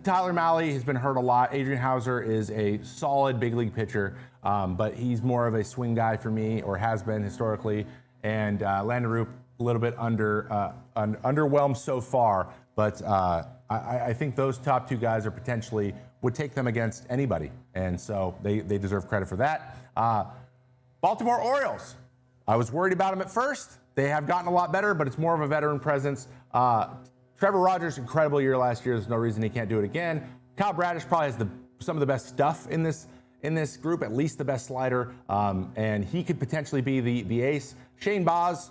Tyler Mahle has been hurt a lot. Adrian Hauser is a solid big league pitcher, but he's more of a swing guy for me, or has been historically. And Landon Roop, a little bit underwhelmed so far, but I think those top 2 guys would take them against anybody, and so they deserve credit for that. Baltimore Orioles. I was worried about them at first. They have gotten a lot better, but it's more of a veteran presence. Trevor Rogers, incredible year last year. There's no reason he can't do it again. Kyle Bradish probably has some of the best stuff in this group, at least the best slider, and he could potentially be the ace. Shane Baz,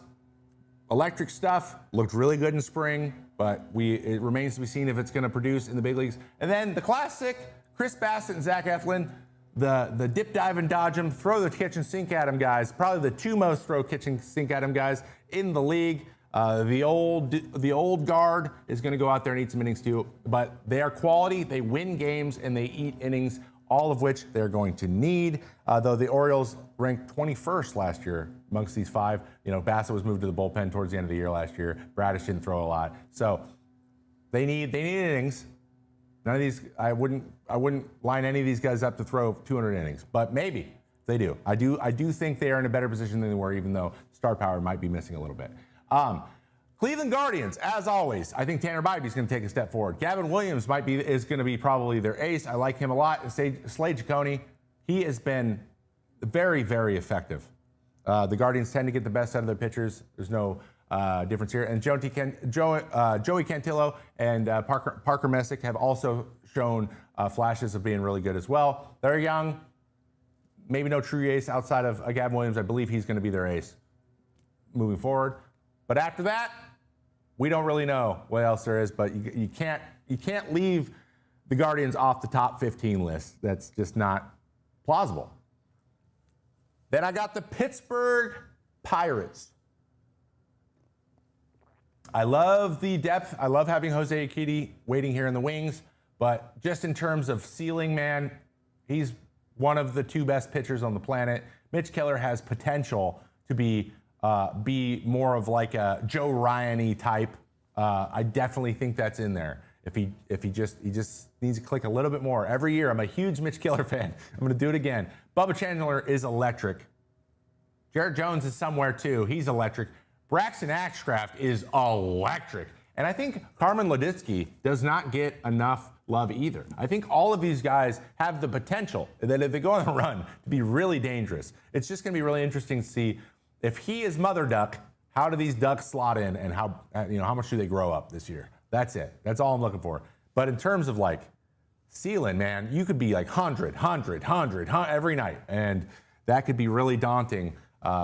electric stuff, looked really good in spring, but it remains to be seen if it's going to produce in the big leagues. And then the classic, Chris Bassett and Zach Eflin. the dip, dive, and dodge them, throw the kitchen sink at them guys. Probably the two most throw kitchen sink at them guys in the league. The old guard is going to go out there and eat some innings too, but they are quality. They win games and they eat innings, all of which they're going to need. Though the Orioles ranked 21st last year amongst these five. Bassett was moved to the bullpen towards the end of the year last year. Bradish didn't throw a lot, so they need innings. None of these, I wouldn't line any of these guys up to throw 200 innings, but maybe they do. I do think they are in a better position than they were, even though star power might be missing a little bit. Cleveland Guardians, as always, I think Tanner Bybee is going to take a step forward. Gavin Williams is going to be probably their ace. I like him a lot. Slade Ciccone, he has been very, very effective. The Guardians tend to get the best out of their pitchers. There's no difference here. And Joey Cantillo and Parker Messick have also shown flashes of being really good as well. They're young. Maybe no true ace outside of Gavin Williams. I believe he's going to be their ace moving forward. But after that, we don't really know what else there is. But you can't leave the Guardians off the top 15 list. That's just not plausible. Then I got the Pittsburgh Pirates. I love the depth. I love having Jose Urquidy waiting here in the wings. But just in terms of ceiling, man, he's one of the two best pitchers on the planet. Mitch Keller has potential to be more of like a Joe Ryan-y type. I definitely think that's in there. If he just needs to click a little bit more. Every year, I'm a huge Mitch Keller fan. I'm going to do it again. Bubba Chandler is electric. Jared Jones is somewhere too. He's electric. Braxton Ashcraft is electric. And I think Carmen Leditsky does not get enough love either. I think all of these guys have the potential that if they go on a run to be really dangerous. It's just going to be really interesting to see if he is mother duck, how do these ducks slot in and how much do they grow up this year? That's it. That's all I'm looking for. But in terms of like ceiling, man, you could be like 100 every night. And that could be really daunting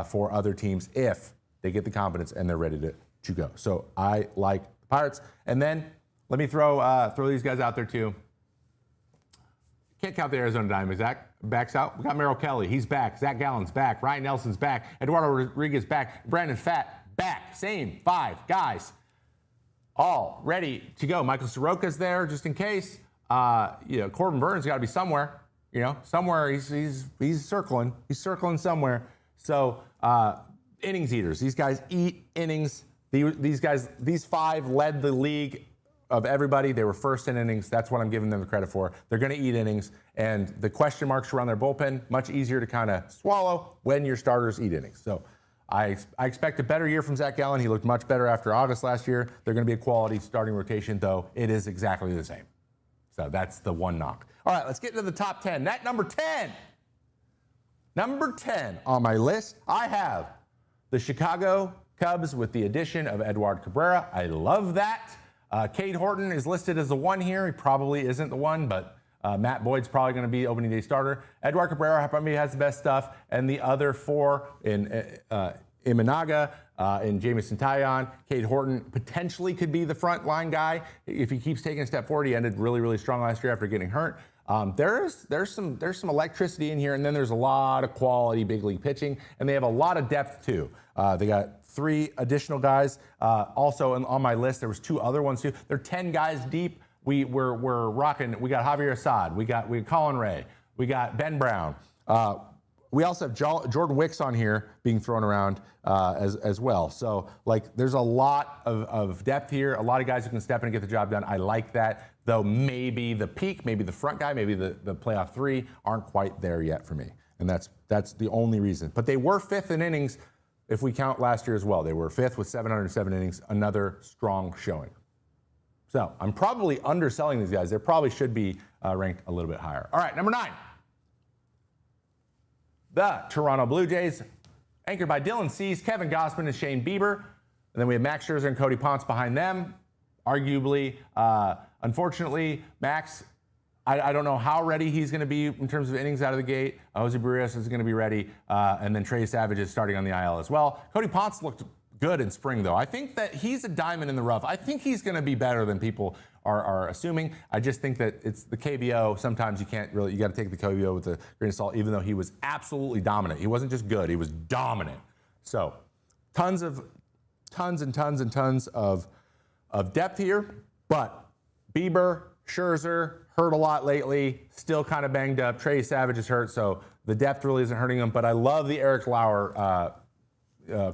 for other teams if they get the confidence and they're ready to go. So I like the Pirates. And then let me throw these guys out there too. Can't count the Arizona Diamondbacks. Zach backs out. We got Merrill Kelly. He's back. Zach Gallen's back. Ryan Nelson's back. Eduardo Rodriguez back. Brandon Pfaadt back. Same 5 guys. All ready to go. Michael Soroka's there just in case. Corbin Burns got to be somewhere. Somewhere he's circling. He's circling somewhere. So innings eaters. These guys eat innings. These 5 led the league of everybody. They were first in innings. That's what I'm giving them the credit for. They're going to eat innings. And the question marks around their bullpen, much easier to kind of swallow when your starters eat innings. So I expect a better year from Zach Gallen. He looked much better after August last year. They're going to be a quality starting rotation, though it is exactly the same. So that's the one knock. All right, let's get into the top 10. That number 10. Number 10 on my list, I have the Chicago Cubs with the addition of Edward Cabrera. I love that. Cade Horton is listed as the one here. He probably isn't the one, but Matt Boyd's probably going to be opening day starter. Edward Cabrera probably has the best stuff, and the other 4 in Imanaga, in Jamison Taillon. Cade Horton potentially could be the front line guy if he keeps taking a step forward. He ended really, really strong last year after getting hurt. There's some electricity in here, and then there's a lot of quality big league pitching, and they have a lot of depth too. They got 3 additional guys. Also on my list, there was 2 other ones too. They're 10 guys deep. We're rocking. We got Javier Assad. We got Colin Ray. We got Ben Brown. We also have Jordan Wicks on here being thrown around as well. So there's a lot of depth here. A lot of guys who can step in and get the job done. I like that. Though maybe the peak, maybe the front guy, maybe the playoff 3 aren't quite there yet for me. And that's the only reason. But they were 5th in innings if we count last year as well. They were 5th with 707 innings, another strong showing. So I'm probably underselling these guys. They probably should be ranked a little bit higher. All right, number 9. The Toronto Blue Jays, anchored by Dylan Cease, Kevin Gausman, and Shane Bieber. And then we have Max Scherzer and Cody Ponce behind them. Arguably, unfortunately, Max, I don't know how ready he's going to be in terms of innings out of the gate. Jose Barrios is going to be ready. And then Trey Savage is starting on the IL as well. Cody Ponce looked good in spring, though. I think that he's a diamond in the rough. I think he's going to be better than people are assuming. I just think that it's the KBO. Sometimes you got to take the KBO with a grain of salt, even though he was absolutely dominant. He wasn't just good, he was dominant. So tons and tons of depth here, but Bieber, Scherzer, hurt a lot lately, still kind of banged up. Trey Savage is hurt, so the depth really isn't hurting him, but I love the Eric Lauer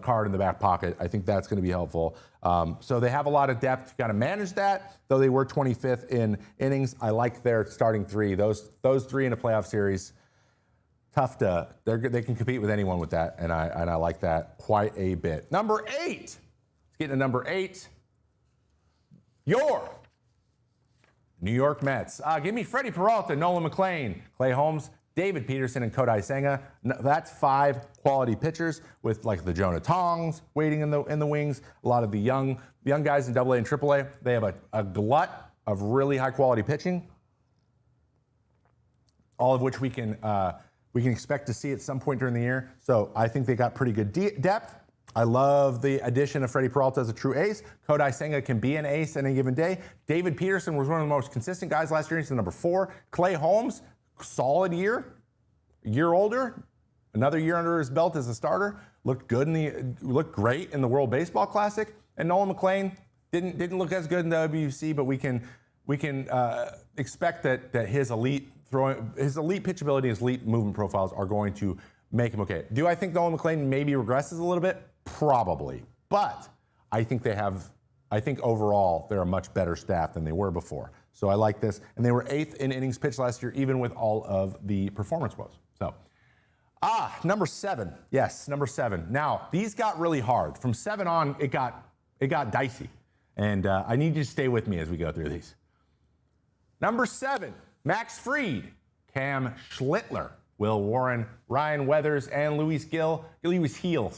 card in the back pocket. I think that's going to be helpful. So they have a lot of depth to kind of manage that, though they were 25th in innings. I like their starting three. Those three in a playoff series, tough to, they can compete with anyone with that, and I like that quite a bit. Number 8. Let's get to number 8. Your New York Mets. Give me Freddie Peralta, Nolan McLean, Clay Holmes, David Peterson, and Kodai Senga. That's 5 quality pitchers with like the Jonah Tongs waiting in the wings. A lot of the young guys in AA and AAA. They have a glut of really high quality pitching, all of which we can expect to see at some point during the year. So I think they got pretty good depth. I love the addition of Freddie Peralta as a true ace. Kodai Senga can be an ace any given day. David Peterson was one of the most consistent guys last year. He's the number 4. Clay Holmes, solid year, a year older, another year under his belt as a starter. Looked great in the World Baseball Classic. And Nolan McLean didn't look as good in the WBC, but we can expect that his elite pitchability, his elite movement profiles are going to make him okay. Do I think Nolan McLean maybe regresses a little bit? Probably. But I think overall they're a much better staff than they were before. So I like this. And they were 8th in innings pitched last year, even with all of the performance woes. So, number 7. Yes, number 7. Now, these got really hard. From 7 on, it got dicey. And I need you to stay with me as we go through these. Number 7, Max Fried, Cam Schlittler, Will Warren, Ryan Weathers, and Luis Gil.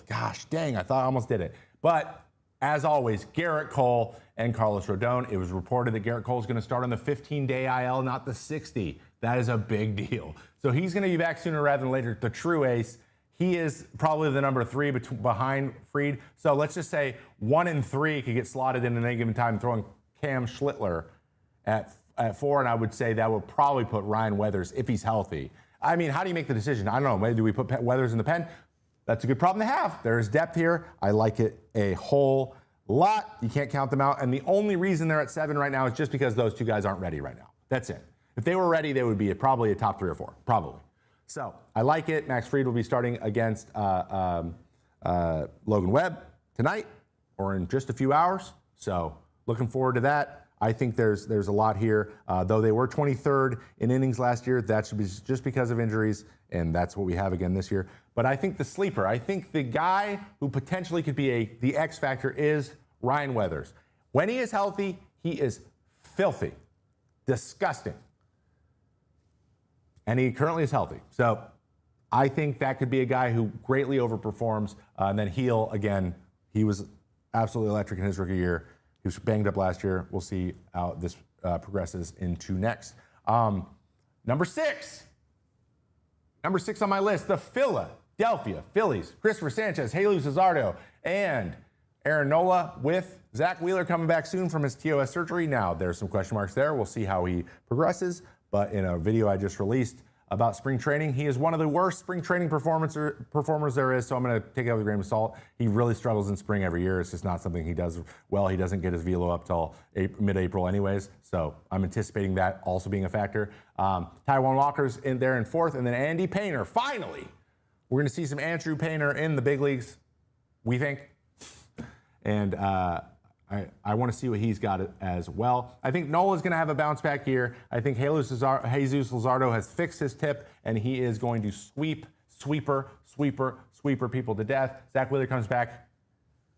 Gosh, dang, I thought I almost did it. But as always, Garrett Cole and Carlos Rodon. It was reported that Garrett Cole is going to start on the 15-day IL, not the 60. That is a big deal. So he's going to be back sooner rather than later. The true ace. He is probably the number 3 behind Fried. So let's just say 1 and 3 could get slotted in at any given time, throwing Cam Schlittler at 4, and I would say that would probably put Ryan Weathers, if he's healthy. I mean, how do you make the decision? I don't know. Maybe do we put Weathers in the pen? That's a good problem to have. There's depth here. I like it a whole lot. You can't count them out. And the only reason they're at 7 right now is just because those 2 guys aren't ready right now. That's it. If they were ready, they would be probably a top 3 or 4, probably. So I like it. Max Fried will be starting against Logan Webb tonight or in just a few hours. So looking forward to that. I think there's a lot here. Though they were 23rd in innings last year, that should be just because of injuries, and that's what we have again this year. But I think the sleeper, I think the guy who potentially could be the X factor is Ryan Weathers. When he is healthy, he is filthy, disgusting. And he currently is healthy. So I think that could be a guy who greatly overperforms. And then Heel, again, he was absolutely electric in his rookie year. He was banged up last year. We'll see how this progresses into next. Number 6. Number 6 on my list, the Philadelphia Phillies. Christopher Sanchez, Jesus Luzardo, and Aaron Nola, with Zach Wheeler coming back soon from his TOS surgery. Now, there's some question marks there. We'll see how he progresses. But in a video I just released about spring training, he is one of the worst spring training performers there is, so I'm going to take it with a grain of salt. He really struggles in spring every year. It's just not something he does well. He doesn't get his velo up till mid-April anyways, so I'm anticipating that also being a factor. Taijuan Walker's in there in 4th, and then Andy Painter. Finally, we're going to see some Andrew Painter in the big leagues, we think. And I want to see what he's got as well. I think Nola's going to have a bounce back here. I think Jesus Luzardo has fixed his tip, and he is going to sweeper people to death. Zach Wheeler comes back.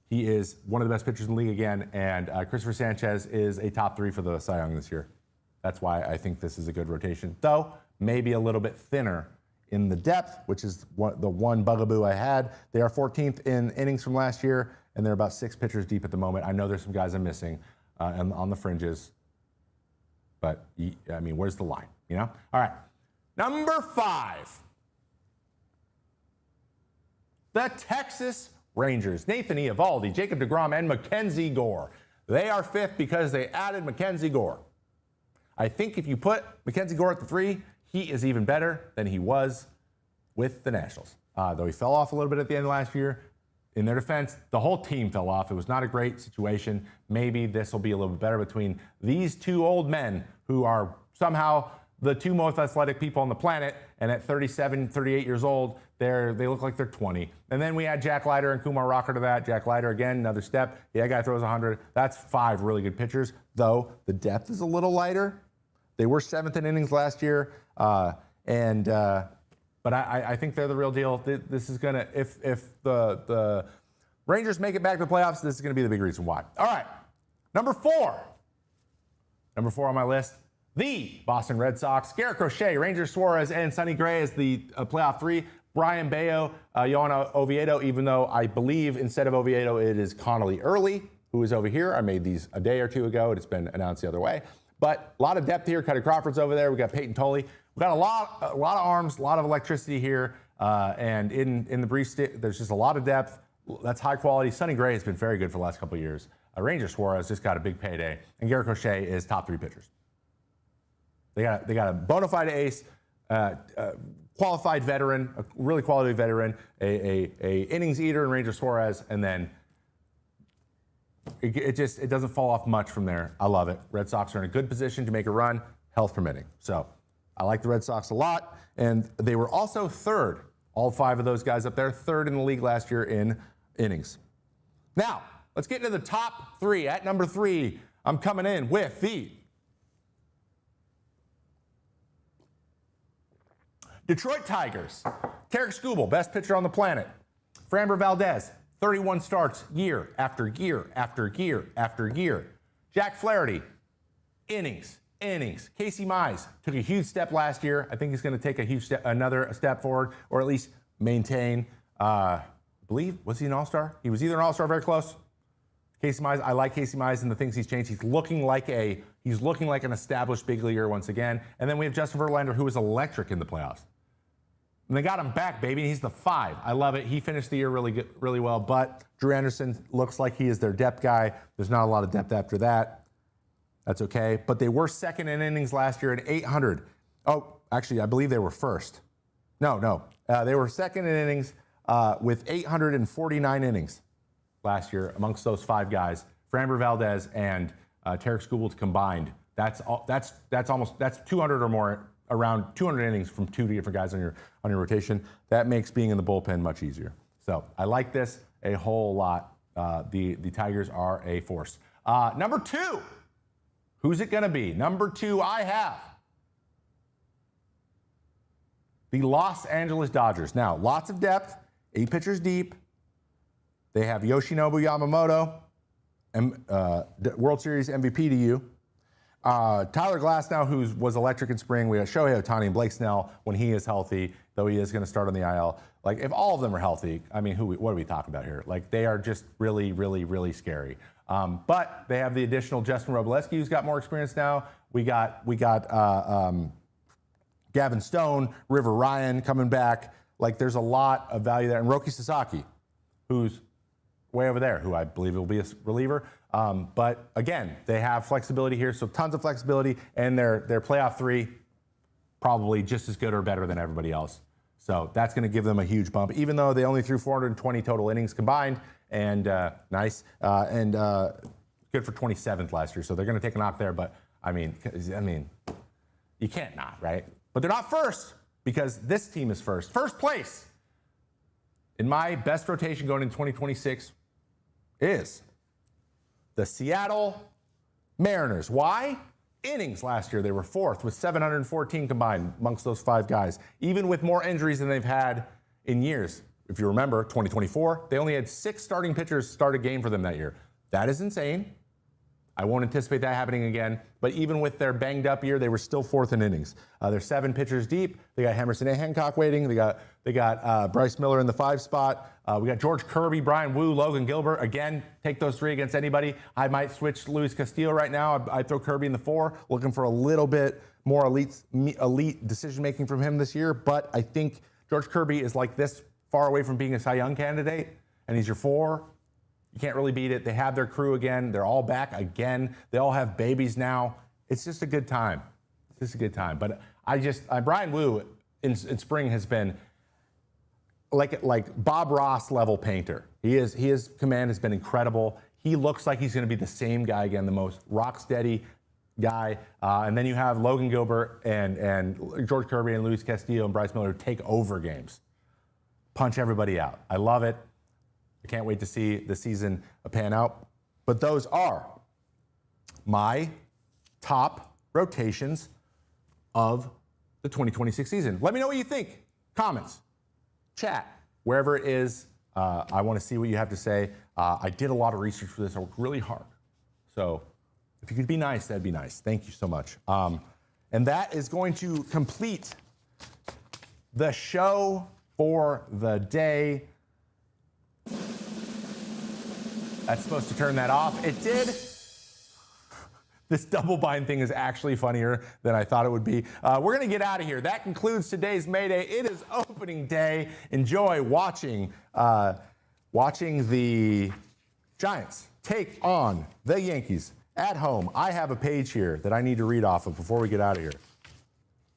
He is one of the best pitchers in the league again, and Christopher Sanchez is a top 3 for the Cy Young this year. That's why I think this is a good rotation, though maybe a little bit thinner in the depth, which is the one bugaboo I had. They are 14th in innings from last year, and they're about 6 pitchers deep at the moment. I know there's some guys I'm missing on the fringes, but I mean, where's the line, you know? All right, number 5, the Texas Rangers, Nathan Eovaldi, Jacob deGrom, and Mackenzie Gore. They are 5th because they added Mackenzie Gore. I think if you put Mackenzie Gore at the 3, he is even better than he was with the Nationals. Though he fell off a little bit at the end of last year. In their defense, the whole team fell off. It was not a great situation. Maybe this will be a little bit better between these two old men who are somehow the two most athletic people on the planet, and at 37, 38 years old, they look like they're 20. And then we add Jack Leiter and Kumar Rocker to that. Jack Leiter, again, another step. Yeah, guy throws 100. That's 5 really good pitchers, though the depth is a little lighter. They were 7th in innings last year, but I think they're the real deal. This is gonna, if the Rangers make it back to the playoffs, this is gonna be the big reason why. All right, number 4 on my list, the Boston Red Sox. Garrett Crochet, Ranger Suarez, and Sonny Gray as the playoff 3. Brian Bayo, Yohan Oviedo, even though I believe instead of Oviedo it is Connolly Early, who is over here. I made these a day or two ago. It's been announced the other way. But a lot of depth here. Cuddy Crawford's over there. We got Peyton Tolley. We got a lot of arms, a lot of electricity here. And in the brief there's just a lot of depth. That's high quality. Sonny Gray has been very good for the last couple of years. Ranger Suarez just got a big payday. And Garrett Crochet is top 3 pitchers. They got a bona fide ace, qualified veteran, a really quality veteran, a innings eater in Ranger Suarez, and then it doesn't fall off much from there. I love it. Red Sox are in a good position to make a run, health permitting. So I like the Red Sox a lot, and they were also 3rd. All 5 of those guys up there, 3rd in the league last year in innings. Now, let's get into the top 3. At number 3, I'm coming in with the Detroit Tigers. Tarek Skubal, best pitcher on the planet. Framber Valdez, 31 starts year after year after year after year. Jack Flaherty, innings. Casey Mize took a huge step last year. I think he's going to take another step forward, or at least maintain. I believe, was he an All-Star? He was either an All-Star, very close. Casey Mize, I like Casey Mize and the things he's changed. He's looking like an established big leaguer once again. And then we have Justin Verlander, who was electric in the playoffs. And they got him back, baby. He's the 5. I love it. He finished the year really well. But Drew Anderson looks like he is their depth guy. There's not a lot of depth after that. That's okay. But they were 2nd in innings last year at 800. Oh, actually, I believe they were 1st. No. They were 2nd in innings with 849 innings last year amongst those 5 guys. Framber Valdez and Tarek Skubal combined. That's 200 or more. Around 200 innings from 2 different guys on your rotation. That makes being in the bullpen much easier. So I like this a whole lot. The Tigers are a force. Number 2, who's it going to be? Number 2, I have the Los Angeles Dodgers. Now, lots of depth, 8 pitchers deep. They have Yoshinobu Yamamoto, World Series MVP to you. Tyler Glasnow, who was electric in spring. We have Shohei Ohtani and Blake Snell when he is healthy, though he is going to start on the IL. Like, if all of them are healthy, I mean, what are we talking about here? Like, they are just really, really, really scary. But they have the additional Justin Robleski, who's got more experience now. We got Gavin Stone, River Ryan coming back. Like, there's a lot of value there. And Roki Sasaki, who's way over there, who I believe will be a reliever. But again, they have flexibility here, so tons of flexibility, and their playoff 3 probably just as good or better than everybody else. So that's going to give them a huge bump, even though they only threw 420 total innings combined, and nice, and good for 27th last year. So they're going to take a knock there, but I mean, you can't not, right? But they're not first because this team is first. First place in my best rotation going in 2026 is the Seattle Mariners. Why? Innings last year, they were 4th with 714 combined amongst those 5 guys, even with more injuries than they've had in years. If you remember, 2024, they only had 6 starting pitchers start a game for them that year. That is insane. I won't anticipate that happening again. But even with their banged up year, they were still 4th in innings. They're 7 pitchers deep. They got Emerson Hancock waiting. They got Bryce Miller in the 5 spot. We got George Kirby, Brian Wu, Logan Gilbert. Again, take those 3 against anybody. I might switch Luis Castillo right now. I'd throw Kirby in the 4, looking for a little bit more elite decision making from him this year. But I think George Kirby is like this far away from being a Cy Young candidate. and he's your 4, you can't really beat it. They have their crew again. They're all back again. They all have babies now. It's just a good time. It's just a good time. But Brian Wu in spring has been like Bob Ross level painter. His command has been incredible. He looks like he's going to be the same guy again, the most rock steady guy. And then you have Logan Gilbert and George Kirby and Luis Castillo and Bryce Miller who take over games, punch everybody out. I love it. I can't wait to see the season pan out. But those are my top rotations of the 2026 season. Let me know what you think. Comments, chat, wherever it is. I want to see what you have to say. I did a lot of research for this. I worked really hard. So if you could be nice, that'd be nice. Thank you so much. And that is going to complete the show for the day. That's supposed to turn that off. It did. This double bind thing is actually funnier than I thought it would be. We're going to get out of here. That concludes today's Mayday. It is opening day. Enjoy watching the Giants take on the Yankees at home. I have a page here that I need to read off of before we get out of here.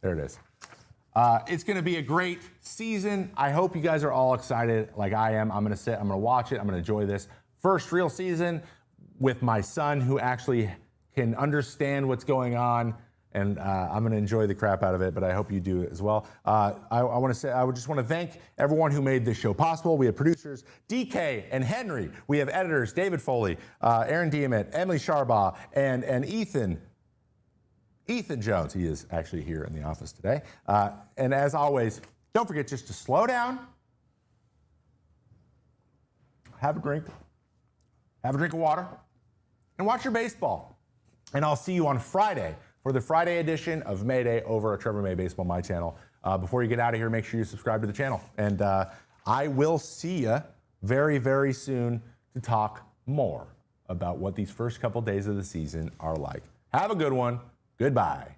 There it is. It's going to be a great season. I hope you guys are all excited like I am. I'm going to sit, I'm going to watch it, I'm going to enjoy this. First real season with my son who actually can understand what's going on, and I'm going to enjoy the crap out of it, but I hope you do as well. I would just want to thank everyone who made this show possible. We have producers, DK and Henry. We have editors, David Foley, Aaron Diamant, Emily Sharbaugh, and Ethan Jones. He is actually here in the office today. And as always, don't forget just to slow down, have a drink of water, and watch your baseball. And I'll see you on Friday for the Friday edition of Mayday over at Trevor May Baseball, my channel. Before you get out of here, make sure you subscribe to the channel. And I will see you very, very soon to talk more about what these first couple days of the season are like. Have a good one. Goodbye.